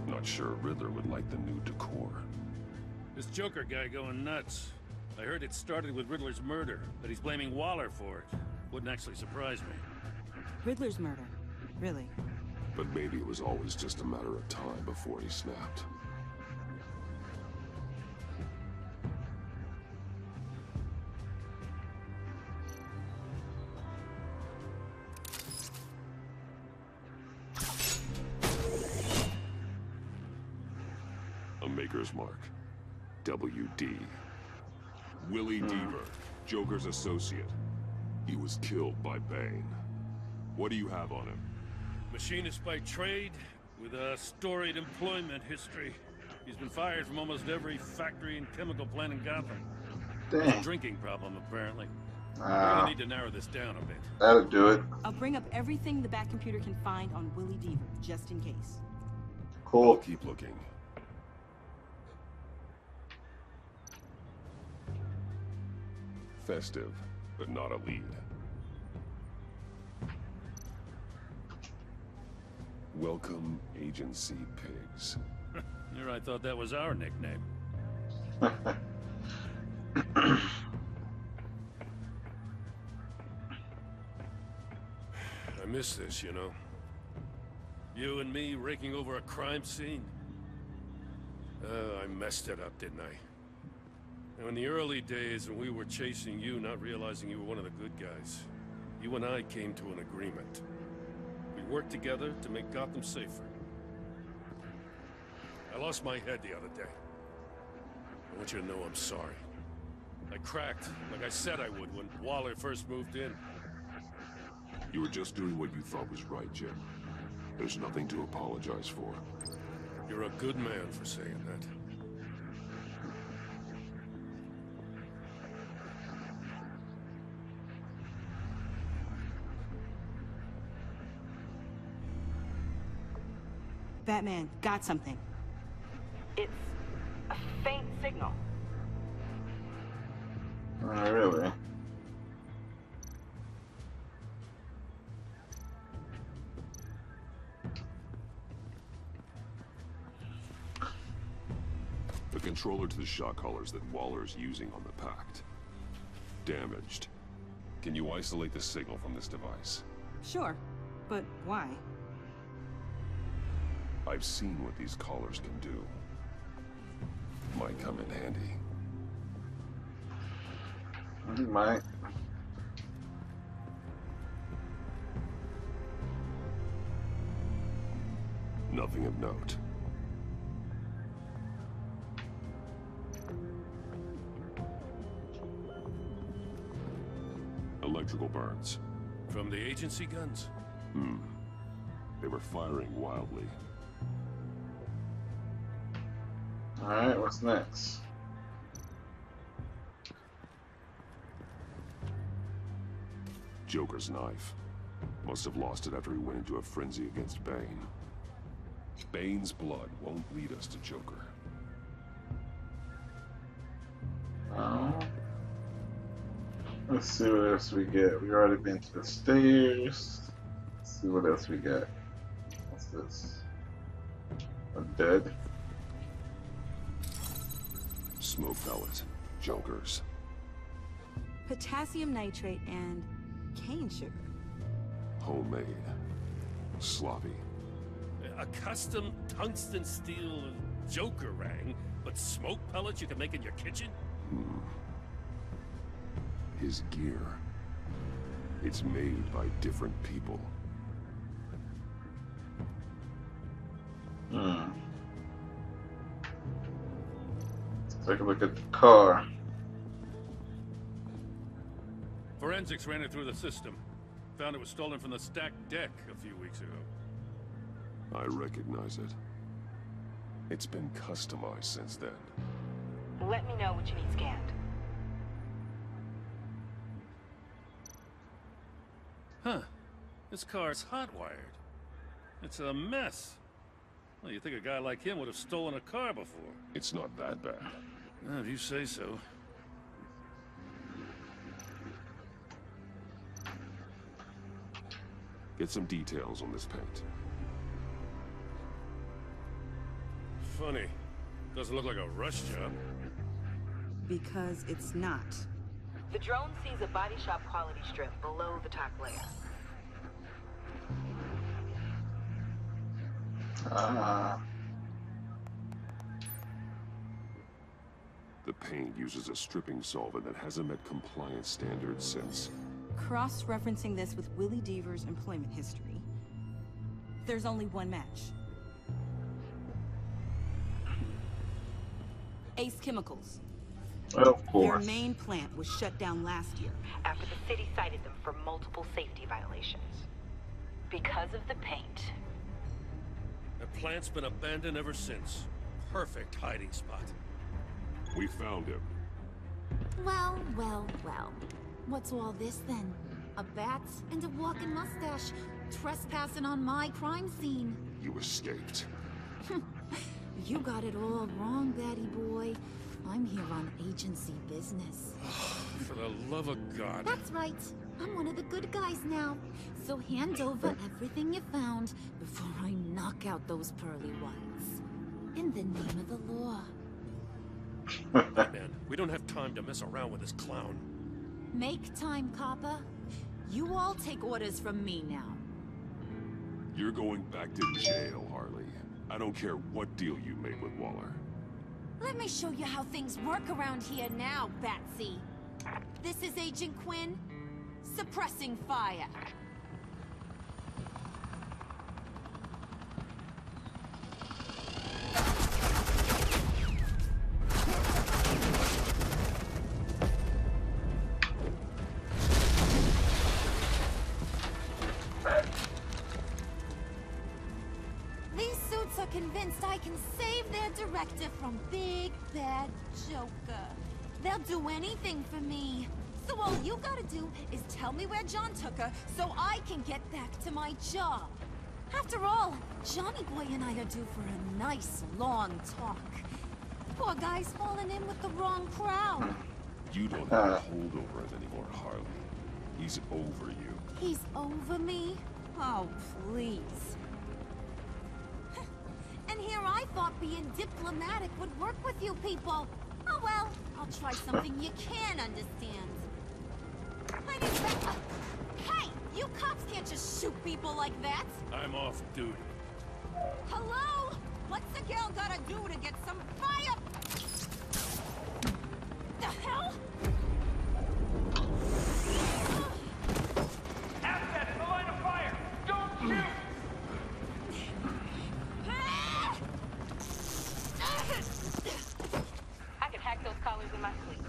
Not sure Riddler would like the new decor. This Joker guy going nuts. I heard it started with Riddler's murder, but he's blaming Waller for it. Wouldn't actually surprise me. Riddler's murder. Really? But maybe it was always just a matter of time before he snapped. A Maker's Mark. WD. Willie Deaver, Joker's associate. He was killed by Bane. What do you have on him? Machinist by trade, with a storied employment history. He's been fired from almost every factory and chemical plant in Gotham. There's a drinking problem, apparently. We're gonna need to narrow this down a bit. That'll do it. I'll bring up everything the Bat computer can find on Willie Deaver, just in case. Cool. I'll keep looking. Festive, but not a lead. Welcome, Agency Pigs. Here, I thought that was our nickname. I miss this, you know. You and me raking over a crime scene. I messed it up, didn't I? Now, in the early days when we were chasing you, not realizing you were one of the good guys, you and I came to an agreement. We worked together to make Gotham safer. I lost my head the other day. I want you to know I'm sorry. I cracked, like I said I would when Waller first moved in. You were just doing what you thought was right, Jim. There's nothing to apologize for. You're a good man for saying that. Batman, got something. It's a faint signal. Oh, really? The controller to the shock collars that Waller's using on the Pact. Damaged. Can you isolate the signal from this device? Sure, but why? I've seen what these collars can do. Might come in handy. You might. Nothing of note. Electrical burns. From the agency guns? They were firing wildly. Alright, what's next? Joker's knife. Must have lost it after he went into a frenzy against Bane. Bane's blood won't lead us to Joker. Let's see what else we get. We've already been to the stairs. Let's see what else we got. What's this? A dead. Smoke pellet. Jokers. Potassium nitrate and cane sugar. Homemade. Sloppy. A custom tungsten steel Joker rang, but smoke pellets you can make in your kitchen? His gear. It's made by different people. Let's take a look at the car. Forensics ran it through the system. Found it was stolen from the stacked deck a few weeks ago. I recognize it. It's been customized since then. Let me know what you need scanned. Huh. This car's hot-wired. It's a mess. Well, you'd think a guy like him would have stolen a car before. It's not that bad. If you say so. Get some details on this paint. Funny. Doesn't look like a rush job. Because it's not. The drone sees a body shop quality strip below the top layer. The paint uses a stripping solvent that hasn't met compliance standards since... Cross-referencing this with Willie Deaver's employment history, there's only one match. Ace Chemicals. Of course. Their main plant was shut down last year. After the city cited them for multiple safety violations. Because of the paint. The plant's been abandoned ever since. Perfect hiding spot. We found him. Well, well, well. What's all this then? A bat and a walking mustache trespassing on my crime scene. You escaped. You got it all wrong, Batty boy. I'm here on agency business. For the love of God. That's right. I'm one of the good guys now. So hand over everything you found before I knock out those pearly whites. In the name of the law. Man, we don't have time to mess around with this clown. Make time, copper. You all take orders from me now. You're going back to jail, Harley. I don't care what deal you made with Waller. Let me show you how things work around here now, Batsy. This is Agent Quinn. Suppressing fire. I can save their director from Big Bad Joker. They'll do anything for me. So all you gotta do is tell me where John took her so I can get back to my job. After all, Johnny Boy and I are due for a nice, long talk. Poor guy's falling in with the wrong crowd. You don't have a hold over him anymore, Harley. He's over you. He's over me? Oh, please. And here I thought being diplomatic would work with you people. Oh well, I'll try something you can understand. Hey, you cops can't just shoot people like that. I'm off duty. Hello? What's the girl gotta do to get some fire? The hell? Assets in the line of fire! Don't shoot! I could hack those collars in my sleep.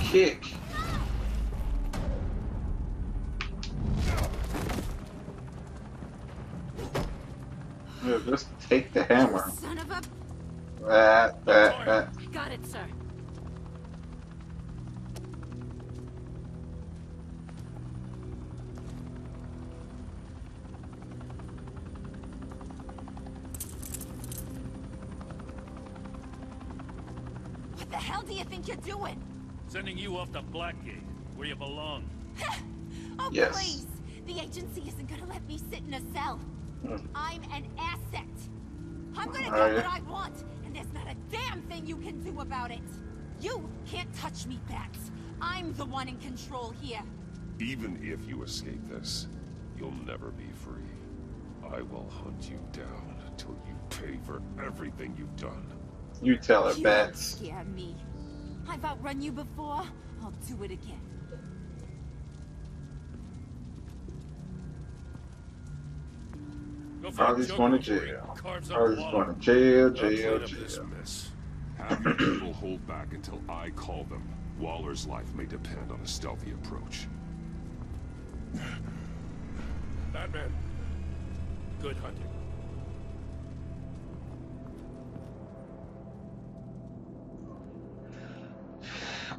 Kick. Yeah, just take the hammer. Son of a... Got it, sir. What the hell do you think you're doing? Sending you off to Blackgate, where you belong. Oh, Yes. please! The agency isn't gonna let me sit in a cell. I'm an asset. I'm gonna get what I want, and there's not a damn thing you can do about it. You can't touch me, Bats. I'm the one in control here. Even if you escape this, you'll never be free. I will hunt you down until you pay for everything you've done. You tell her, You Bats. don't scare me. I've outrun you before. I'll do it again. Harley's going to jail. Harley's going to jail. Have your people hold back until I call them. Waller's life may depend on a stealthy approach. Batman. Good hunting.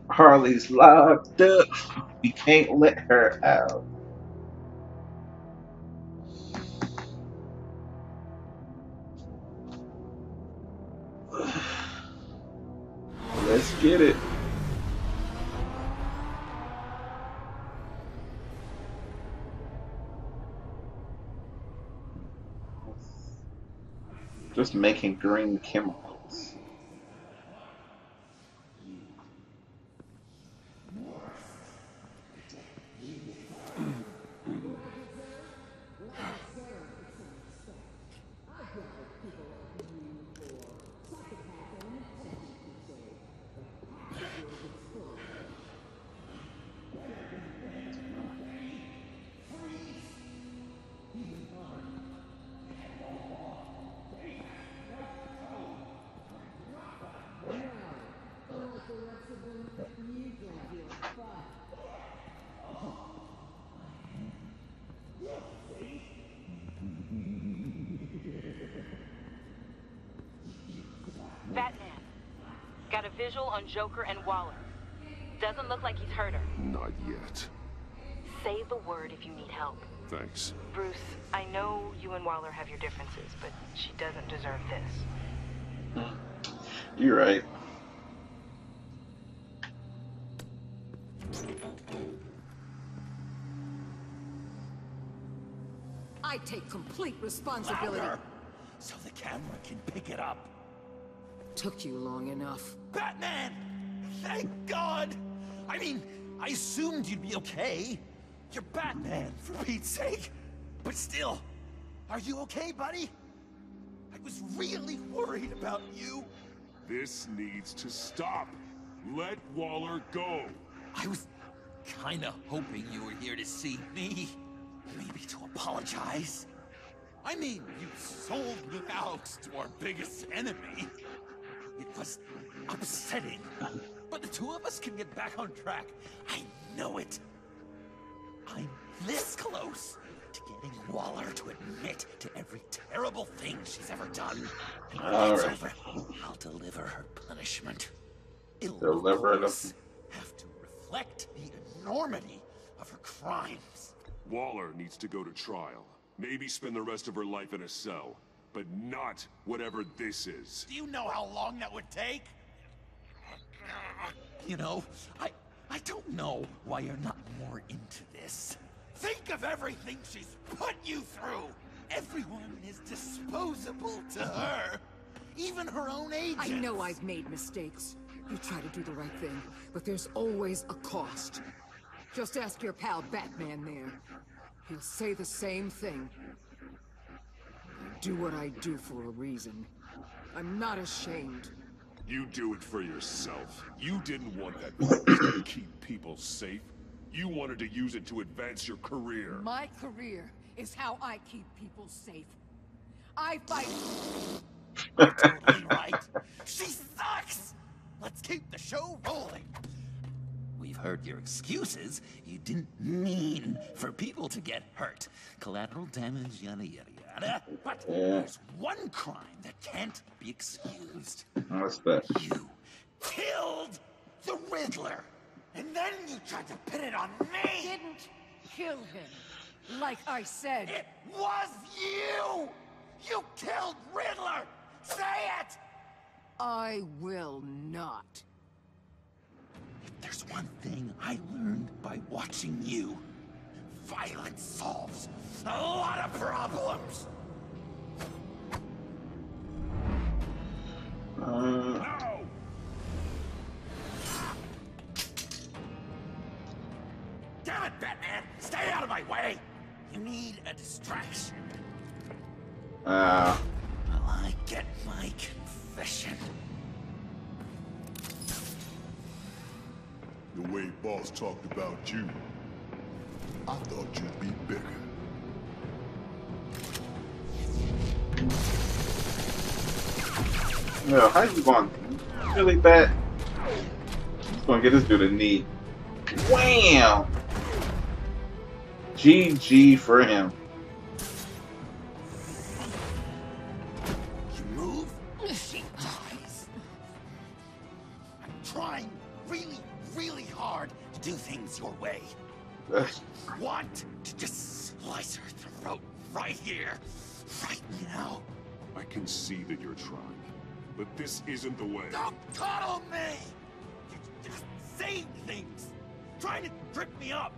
Harley's locked up. We can't let her out. Let's get it. Just making green chemicals. Batman. Got a visual on Joker and Waller. Doesn't look like he's hurt her. Not yet. Say the word if you need help. Thanks. Bruce, I know you and Waller have your differences, but she doesn't deserve this. You're right. I take complete responsibility. Louder, so the camera can pick it up. Took you long enough. Batman! Thank God! I mean, I assumed you'd be okay. You're Batman, for Pete's sake. But still, are you okay, buddy? I was really worried about you. This needs to stop. Let Waller go. I was kinda hoping you were here to see me. Maybe to apologize. I mean, you sold me out to our biggest enemy. It was upsetting. but the two of us can get back on track. I know it. I'm this close to getting Waller to admit to every terrible thing she's ever done. And when it's over, I'll deliver her punishment. It'll, of course, have to reflect the enormity of her crimes. Waller needs to go to trial. Maybe spend the rest of her life in a cell. But not whatever this is. Do you know how long that would take? You know, I don't know why you're not more into this. Think of everything she's put you through! Everyone is disposable to her. Even her own agents. I know I've made mistakes. You try to do the right thing, but there's always a cost. Just ask your pal Batman there. He'll say the same thing. I do what I do for a reason. I'm not ashamed. You do it for yourself. You didn't want that virus to keep people safe. You wanted to use it to advance your career. My career is how I keep people safe. I fight. You're totally right. She sucks! Let's keep the show rolling. We've heard your excuses. You didn't mean for people to get hurt. Collateral damage, yada yada yada. But there's one crime that can't be excused. What's that? You killed the Riddler. And then you tried to pin it on me! Didn't kill him. Like I said. It was you! You killed Riddler! Say it! I will not. If there's one thing I learned by watching you, violence solves a lot of problems! No! Damn it, Batman! Stay out of my way! You need a distraction. Well, I get my confession. The way Boss talked about you, I thought you'd be bigger. No, how you going? Really bad? He's gonna get this dude a knee. Wham! GG for him. You move, she dies. I'm trying really, really hard to do things your way. I want to just slice her throat right here, right now. I can see that you're trying, but this isn't the way. Don't coddle me! You're just saying things, trying to trip me up.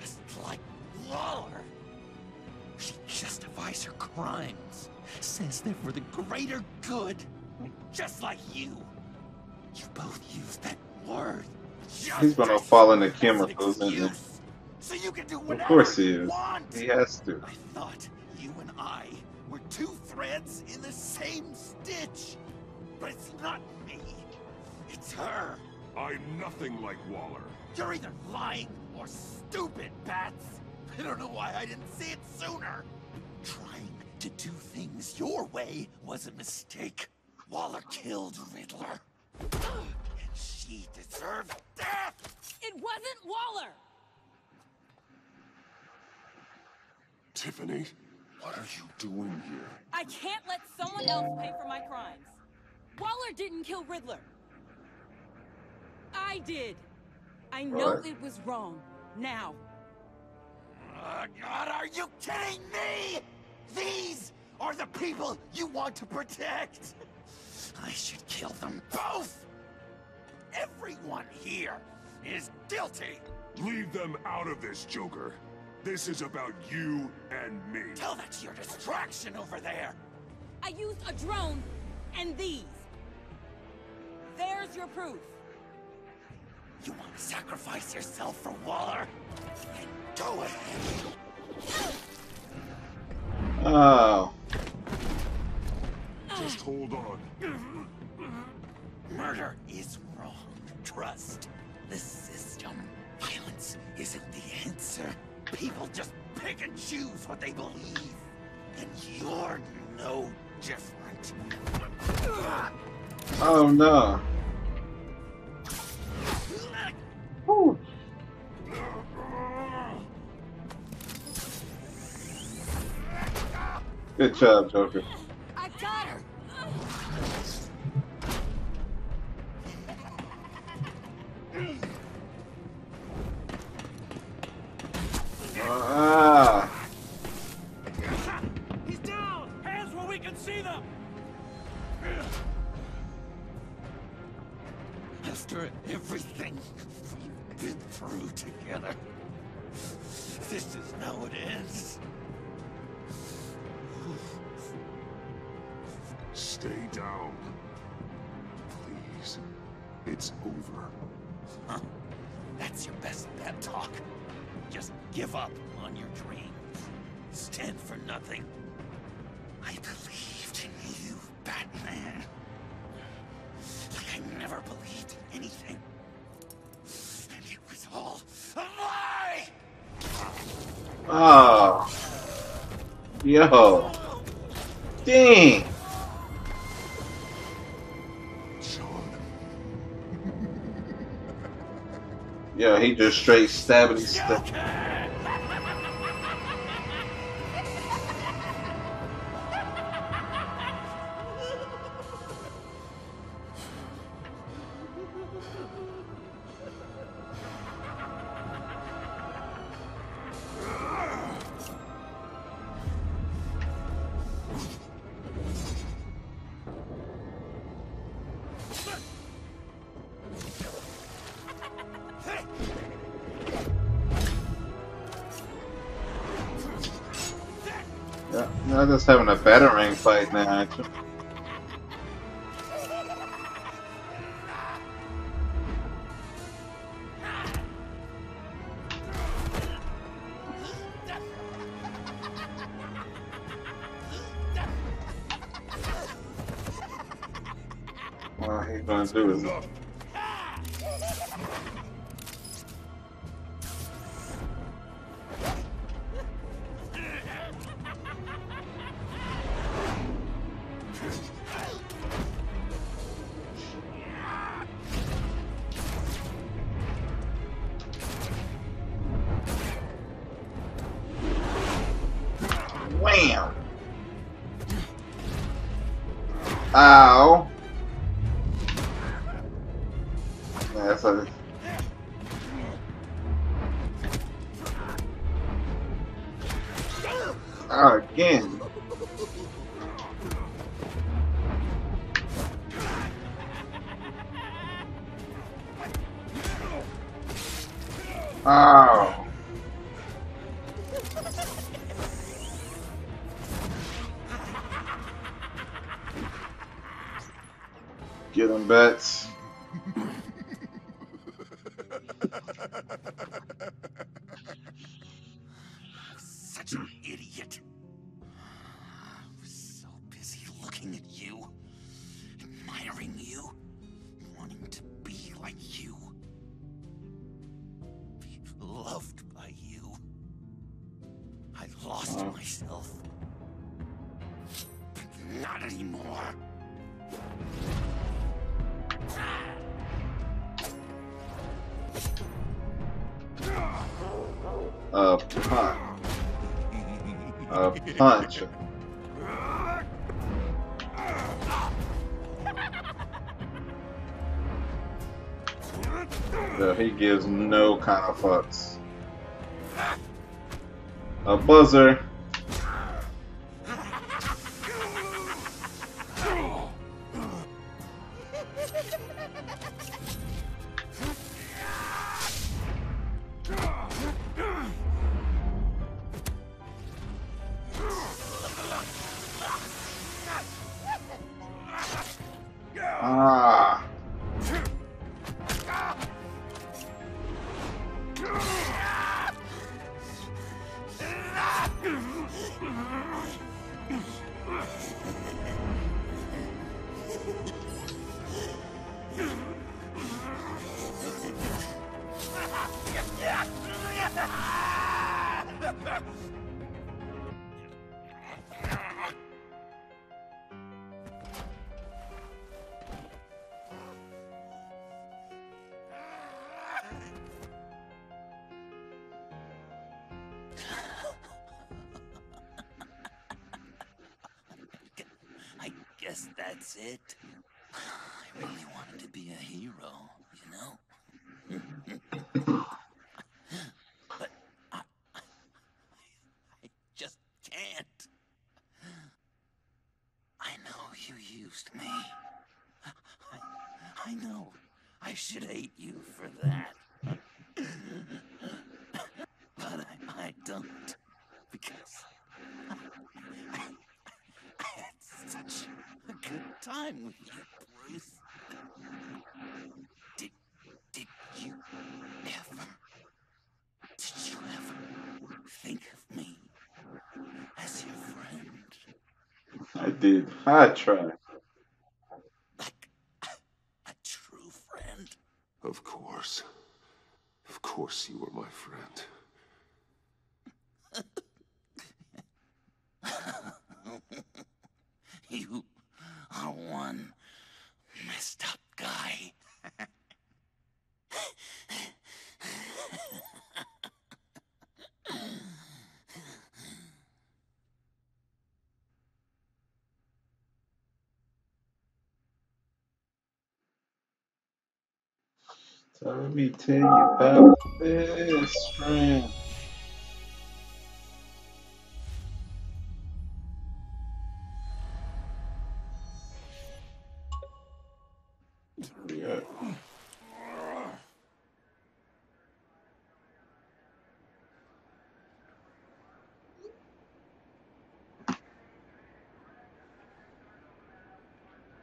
Just like Waller. She justifies her crimes, says they're for the greater good, just like you. You both use that word. He's gonna fall into chemicals, isn't he? So you can do whatever Of course he you is. want. He has to. I thought you and I were two threads in the same stitch. But it's not me. It's her. I'm nothing like Waller. You're either lying or stupid, Bats. I don't know why I didn't see it sooner. Trying to do things your way was a mistake. Waller killed Riddler. And she deserved death! It wasn't Waller! Tiffany, what are you doing here? I can't let someone else pay for my crimes. Waller didn't kill Riddler. I did. I know What? it was wrong. Now. God, are you kidding me? These are the people you want to protect. I should kill them both. Everyone here is guilty. Leave them out of this, Joker. This is about you and me. Tell that to your distraction over there. I used a drone and these. There's your proof. You want to sacrifice yourself for Waller? Then go ahead. Oh. Just hold on. Murder is wrong. Trust the system. Violence isn't the answer. People just pick and choose what they believe. And you're no different. Oh no. Good job, Joker. I got her. Ah. He's down! Hands where we can see them! After everything we've been through together, this is how it ends. Stay down. Please. It's over. Huh? That's your best pep talk. Just give up on your dreams. Stand for nothing. I believed in you, Batman. Like I never believed in anything. And it was all a lie! Oh. Yo. Dang. Yo, he just straight stabbing stuff. Yeah, they're just having a battering fight now, actually. What he's gonna do is wham! Ow! That's a... Oh, again. Oh. Get him, Bats. Such an idiot. I was so busy looking at you, admiring you, wanting to be like you, be loved by you. I lost myself. But not anymore. A punch. A punch. So he gives no kind of fucks. A buzzer. Ah. guess that's it. I really wanted to be a hero, you know? But I just can't. I know you used me. I know. I should hate you for that. But I don't. Because I had such a good time with you, Bruce. Did you ever think of me as your friend? I did. I tried. Like a true friend? Of course. Of course you were my friend. You are one messed up guy. So let me tell you about this friend. Yeah.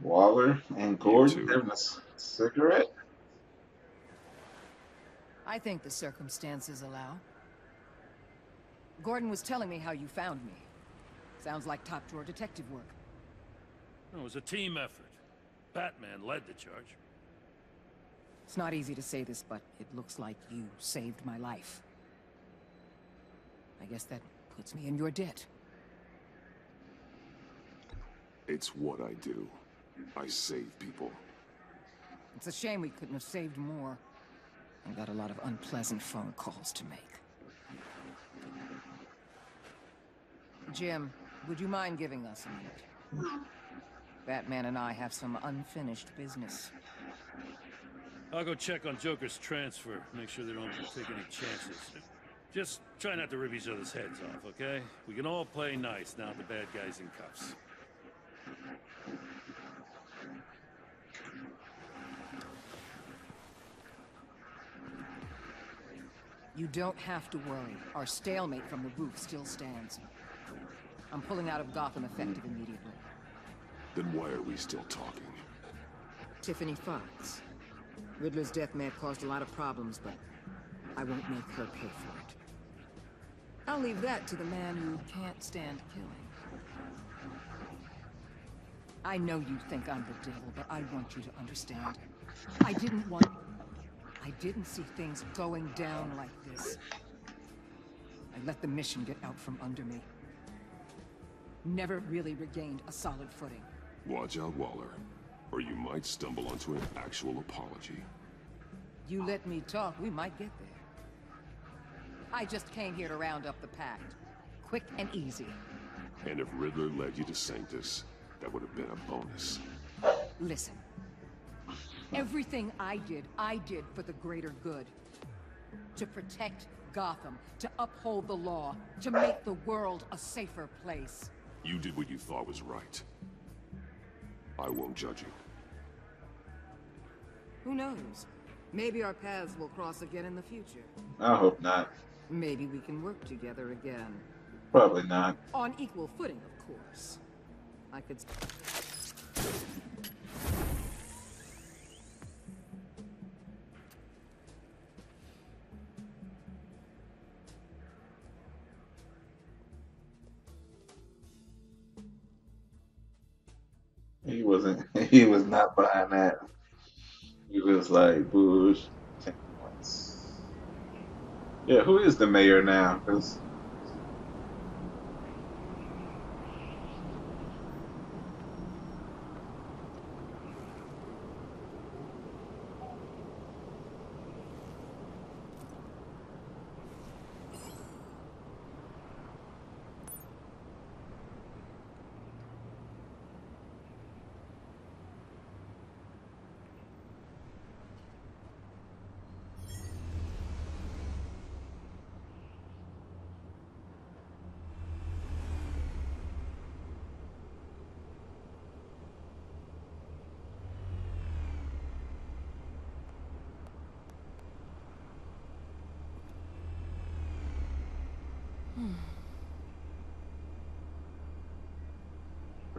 Waller and You Gordon two. having a cigarette? I think the circumstances allow. Gordon was telling me how you found me. Sounds like top-drawer detective work. It was a team effort. Batman led the charge. It's not easy to say this, but it looks like you saved my life. I guess that puts me in your debt. It's what I do. I save people. It's a shame we couldn't have saved more. I've got a lot of unpleasant phone calls to make. Jim, would you mind giving us a minute? Batman and I have some unfinished business. I'll go check on Joker's transfer, make sure they don't take any chances. Just try not to rip each other's heads off, okay? We can all play nice now the bad guy's in cuffs. You don't have to worry. Our stalemate from the roof still stands. I'm pulling out of Gotham effective immediately. Then why are we still talking? Tiffany Fox. Riddler's death may have caused a lot of problems, but I won't make her pay for it. I'll leave that to the man who can't stand killing. I know you think I'm the devil, but I want you to understand. I didn't see things going down like this. I let the mission get out from under me. Never really regained a solid footing. Watch out, Waller, or you might stumble onto an actual apology. You let me talk, we might get there. I just came here to round up the pact. Quick and easy. And if Riddler led you to Sanctus, that would have been a bonus. Listen. Everything I did for the greater good. To protect Gotham, to uphold the law, to make the world a safer place. You did what you thought was right. I won't judge you. Who knows? Maybe our paths will cross again in the future. I hope not. Maybe we can work together again. Probably not. On equal footing, of course. I could... He was not buying that. He was like, Bush, 10 points. Yeah, who is the mayor now? 'Cause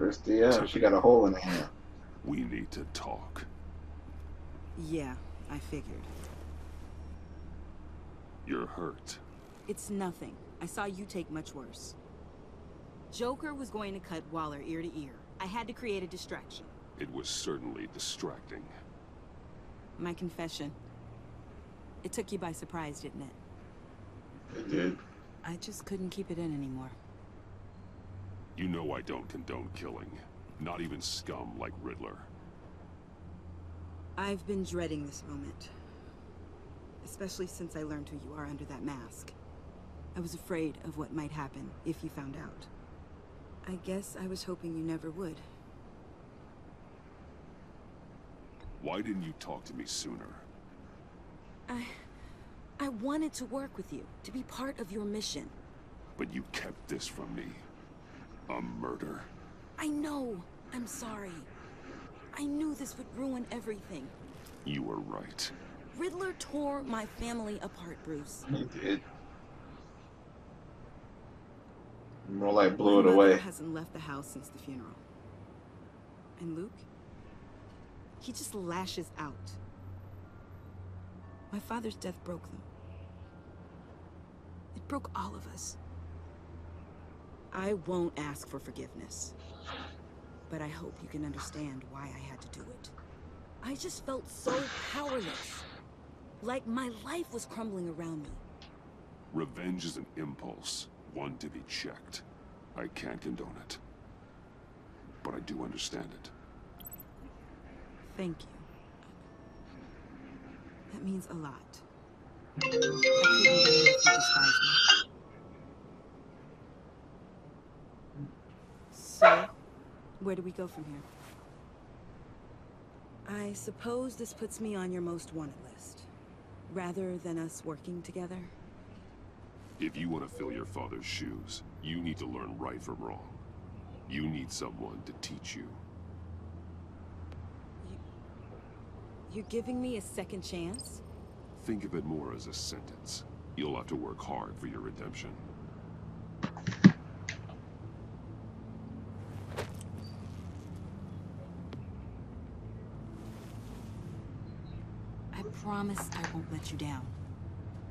Christy, yeah, she got a hole in her hand. We need to talk. Yeah, I figured. You're hurt. It's nothing. I saw you take much worse. Joker was going to cut Waller ear to ear. I had to create a distraction. It was certainly distracting. My confession. It took you by surprise, didn't it? It did. I just couldn't keep it in anymore. You know I don't condone killing. Not even scum like Riddler. I've been dreading this moment. Especially since I learned who you are under that mask. I was afraid of what might happen if you found out. I guess I was hoping you never would. Why didn't you talk to me sooner? I wanted to work with you, to be part of your mission. But you kept this from me. A murder. I know. I'm sorry. I knew this would ruin everything. You were right. Riddler tore my family apart, Bruce. He did. More like blew it My mother away. hasn't left the house since the funeral. And Luke? He just lashes out. My father's death broke them. It broke all of us. I won't ask for forgiveness. But I hope you can understand why I had to do it. I just felt so powerless. Like my life was crumbling around me. Revenge is an impulse, one to be checked. I can't condone it. But I do understand it. Thank you. That means a lot. I couldn't believe you despise me. So, where do we go from here? I suppose this puts me on your most wanted list. Rather than us working together? If you want to fill your father's shoes, you need to learn right from wrong. You need someone to teach you. You're giving me a second chance? Think of it more as a sentence. You'll have to work hard for your redemption. I promise I won't let you down.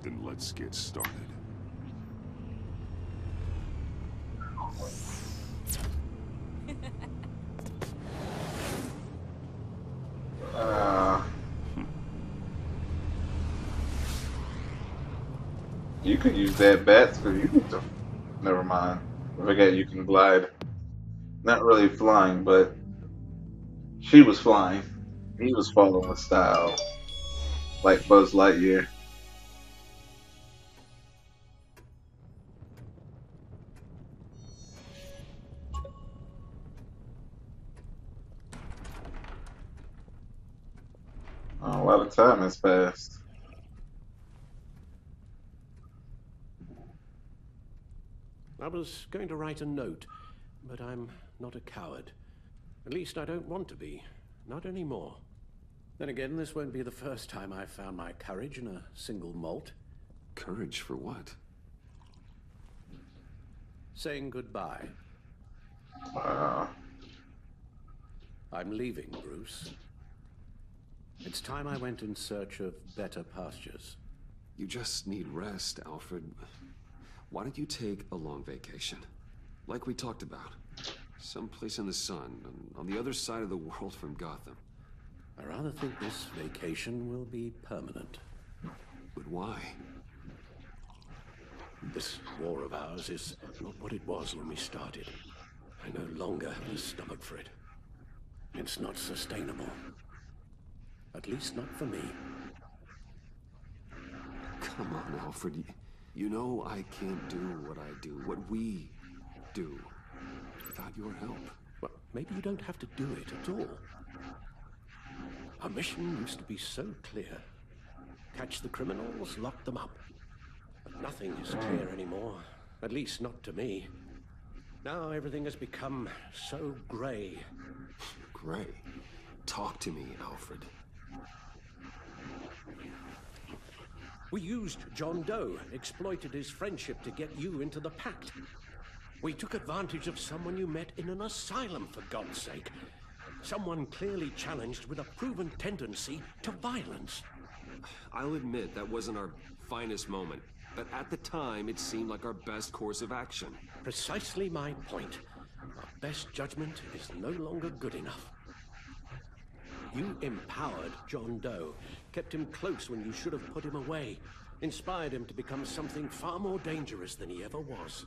Then let's get started. You could use that bats because you need to. Never mind. I forget you can glide. Not really flying, but she was flying. He was following the style, like Buzz Lightyear. Oh, a lot of time has passed. I was going to write a note, but I'm not a coward. At least I don't want to be. Not anymore. Then again, this won't be the first time I've found my courage in a single molt. Courage for what? Saying goodbye. Wow. I'm leaving, Bruce. It's time I went in search of better pastures. You just need rest, Alfred. Why don't you take a long vacation? Like we talked about. Someplace in the sun, on the other side of the world from Gotham. I rather think this vacation will be permanent. But why? This war of ours is not what it was when we started. I no longer have the stomach for it. It's not sustainable. At least not for me. Come on, Alfred. You know I can't do what I do, what we do, without your help. Well, maybe you don't have to do it at all. Our mission used to be so clear. Catch the criminals, lock them up. But nothing is clear anymore. At least not to me. Now everything has become so gray. Gray? Talk to me, Alfred. We used John Doe, exploited his friendship to get you into the pact. We took advantage of someone you met in an asylum, for God's sake. Someone clearly challenged with a proven tendency to violence. I'll admit that wasn't our finest moment, but at the time it seemed like our best course of action. Precisely my point. Our best judgment is no longer good enough. You empowered John Doe, kept him close when you should have put him away, inspired him to become something far more dangerous than he ever was.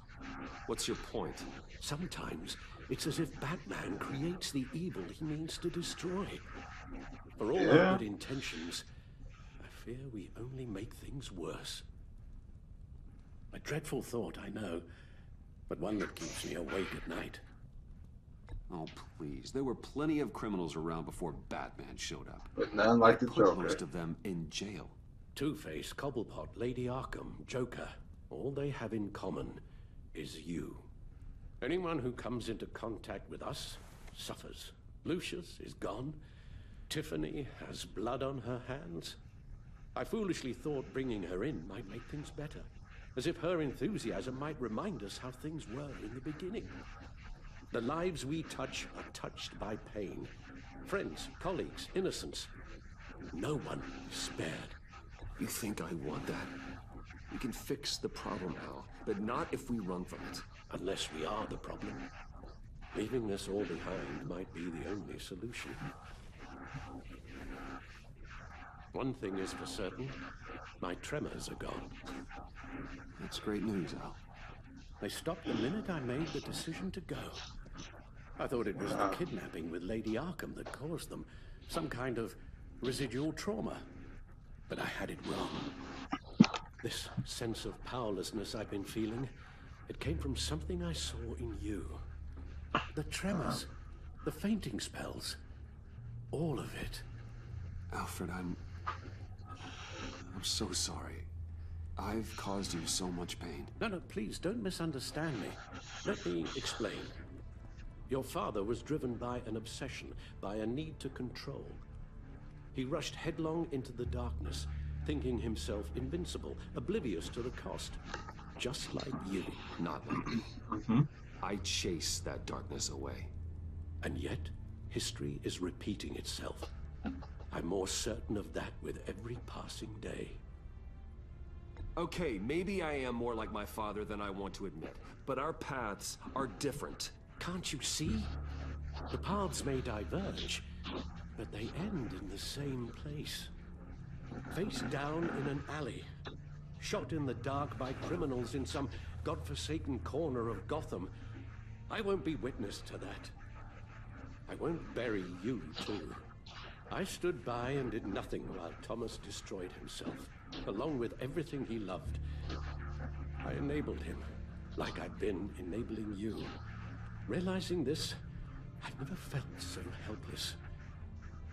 What's your point? Sometimes it's as if Batman creates the evil he means to destroy. For all our good intentions, I fear we only make things worse. A dreadful thought, I know, but one that keeps me awake at night. Oh, please. There were plenty of criminals around before Batman showed up. But none like the Put Joker. most of them in jail. Two-Face, Cobblepot, Lady Arkham, Joker, all they have in common is you. Anyone who comes into contact with us suffers. Lucius is gone. Tiffany has blood on her hands. I foolishly thought bringing her in might make things better, as if her enthusiasm might remind us how things were in the beginning. The lives we touch are touched by pain. Friends, colleagues, innocents. No one is spared. You think I want that? We can fix the problem, Al, but not if we run from it. Unless we are the problem. Leaving this all behind might be the only solution. One thing is for certain, my tremors are gone. That's great news, Al. They stopped the minute I made the decision to go. I thought it was the kidnapping with Lady Arkham that caused them. Some kind of residual trauma. But I had it wrong. This sense of powerlessness I've been feeling, it came from something I saw in you. The tremors, the fainting spells, all of it. Alfred, I'm so sorry. I've caused you so much pain. No, please, don't misunderstand me. Let me explain. Your father was driven by an obsession, by a need to control. He rushed headlong into the darkness, thinking himself invincible, oblivious to the cost. Just like you. Not like me. I chased that darkness away. And yet, history is repeating itself. I'm more certain of that with every passing day. Okay, maybe I am more like my father than I want to admit, but our paths are different. Can't you see? The paths may diverge, but they end in the same place. Face down in an alley. Shot in the dark by criminals in some godforsaken corner of Gotham. I won't be witness to that. I won't bury you, too. I stood by and did nothing while Thomas destroyed himself, along with everything he loved. I enabled him, like I've been enabling you. Realizing this, I've never felt so helpless.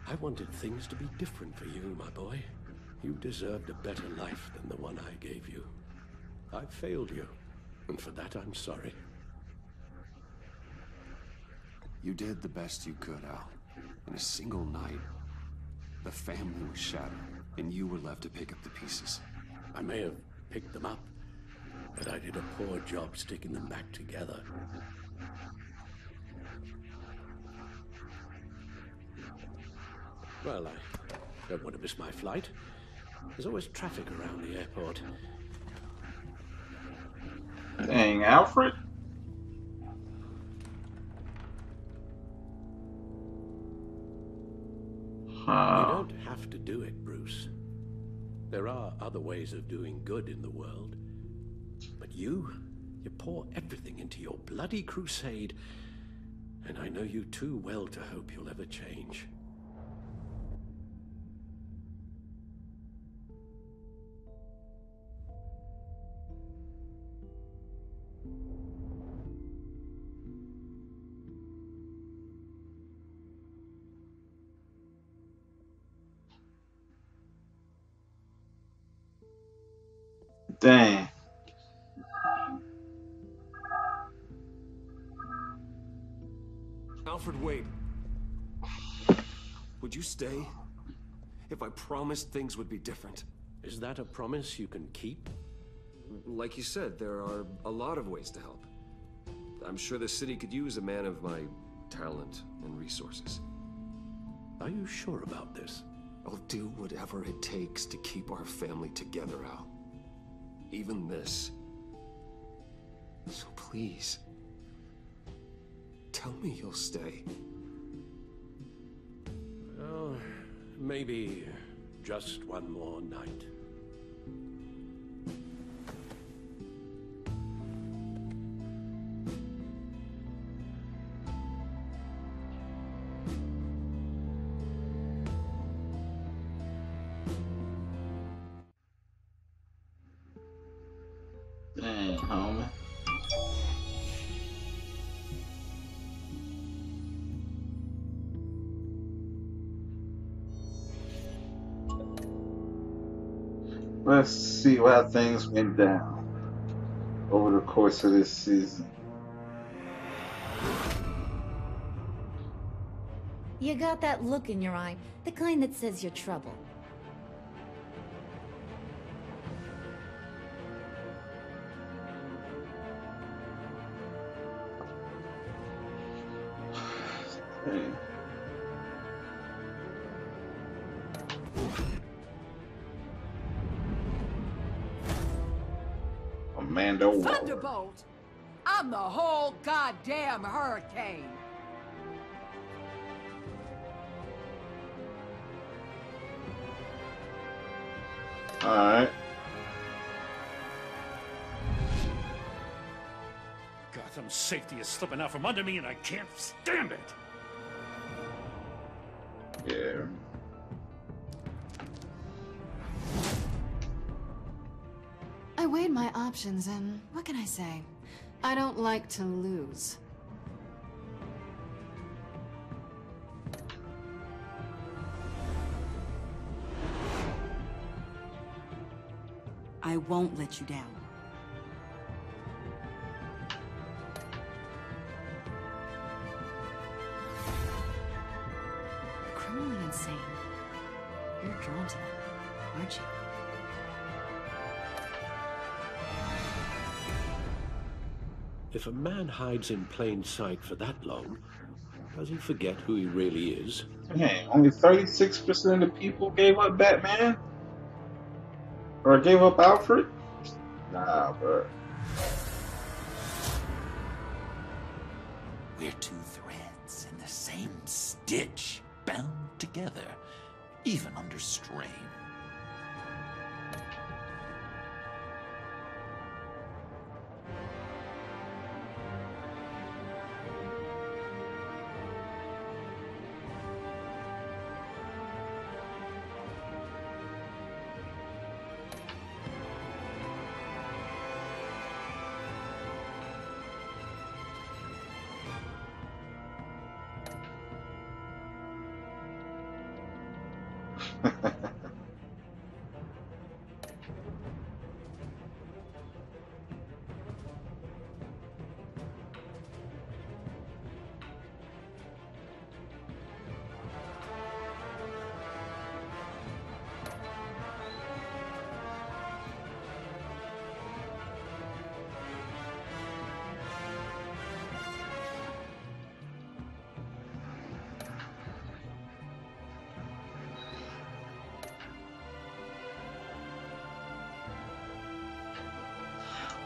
I wanted things to be different for you, my boy. You deserved a better life than the one I gave you. I failed you, and for that I'm sorry. You did the best you could, Al. In a single night, the family was shattered, and you were left to pick up the pieces. I may have picked them up, but I did a poor job sticking them back together. Well, I don't want to miss my flight. There's always traffic around the airport. Dang, Alfred? You don't have to do it, Bruce. There are other ways of doing good in the world. But you pour everything into your bloody crusade, and I know you too well to hope you'll ever change. Dang. Alfred, wait. Would you stay? If I promised things would be different. Is that a promise you can keep? Like you said, there are a lot of ways to help. I'm sure the city could use a man of my talent and resources. Are you sure about this? I'll do whatever it takes to keep our family together, Al. Even this. So please, tell me you'll stay. Oh, maybe just one more night. Dang, homie. Let's see how things went down over the course of this season. You got that look in your eye, the kind that says you're trouble. Hey. Amanda Waller. Thunderbolt! I'm the whole goddamn hurricane! Alright. Gotham's safety is slipping out from under me and I can't stand it! Yeah. I weighed my options and what can I say? I don't like to lose. I won't let you down. Criminally insane. You're drawn to them, aren't you? If a man hides in plain sight for that long, does he forget who he really is? Dang, only 36% of the people gave up Batman? Or gave up Alfred? Nah, bro. We're two threads in the same stitch, bound together, even under strain.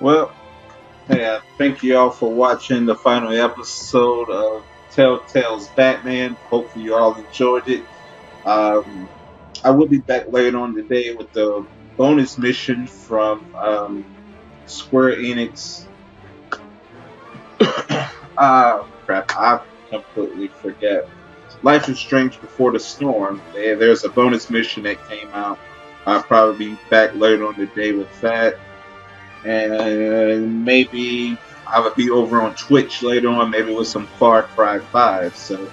Well, hey, thank you all for watching the final episode of Telltales Batman. Hopefully you all enjoyed it. I will be back later on today with the bonus mission from Square Enix. Crap, I completely forget. Life is Strange Before the Storm. There's a bonus mission that came out. I'll probably be back later on today with that. And maybe I will be over on Twitch later on, maybe with some Far Cry 5. So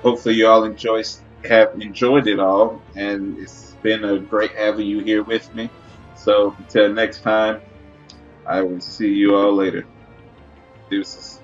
hopefully you all have enjoyed it all, and it's been a great having you here with me. So until next time, I will see you all later. Deuces.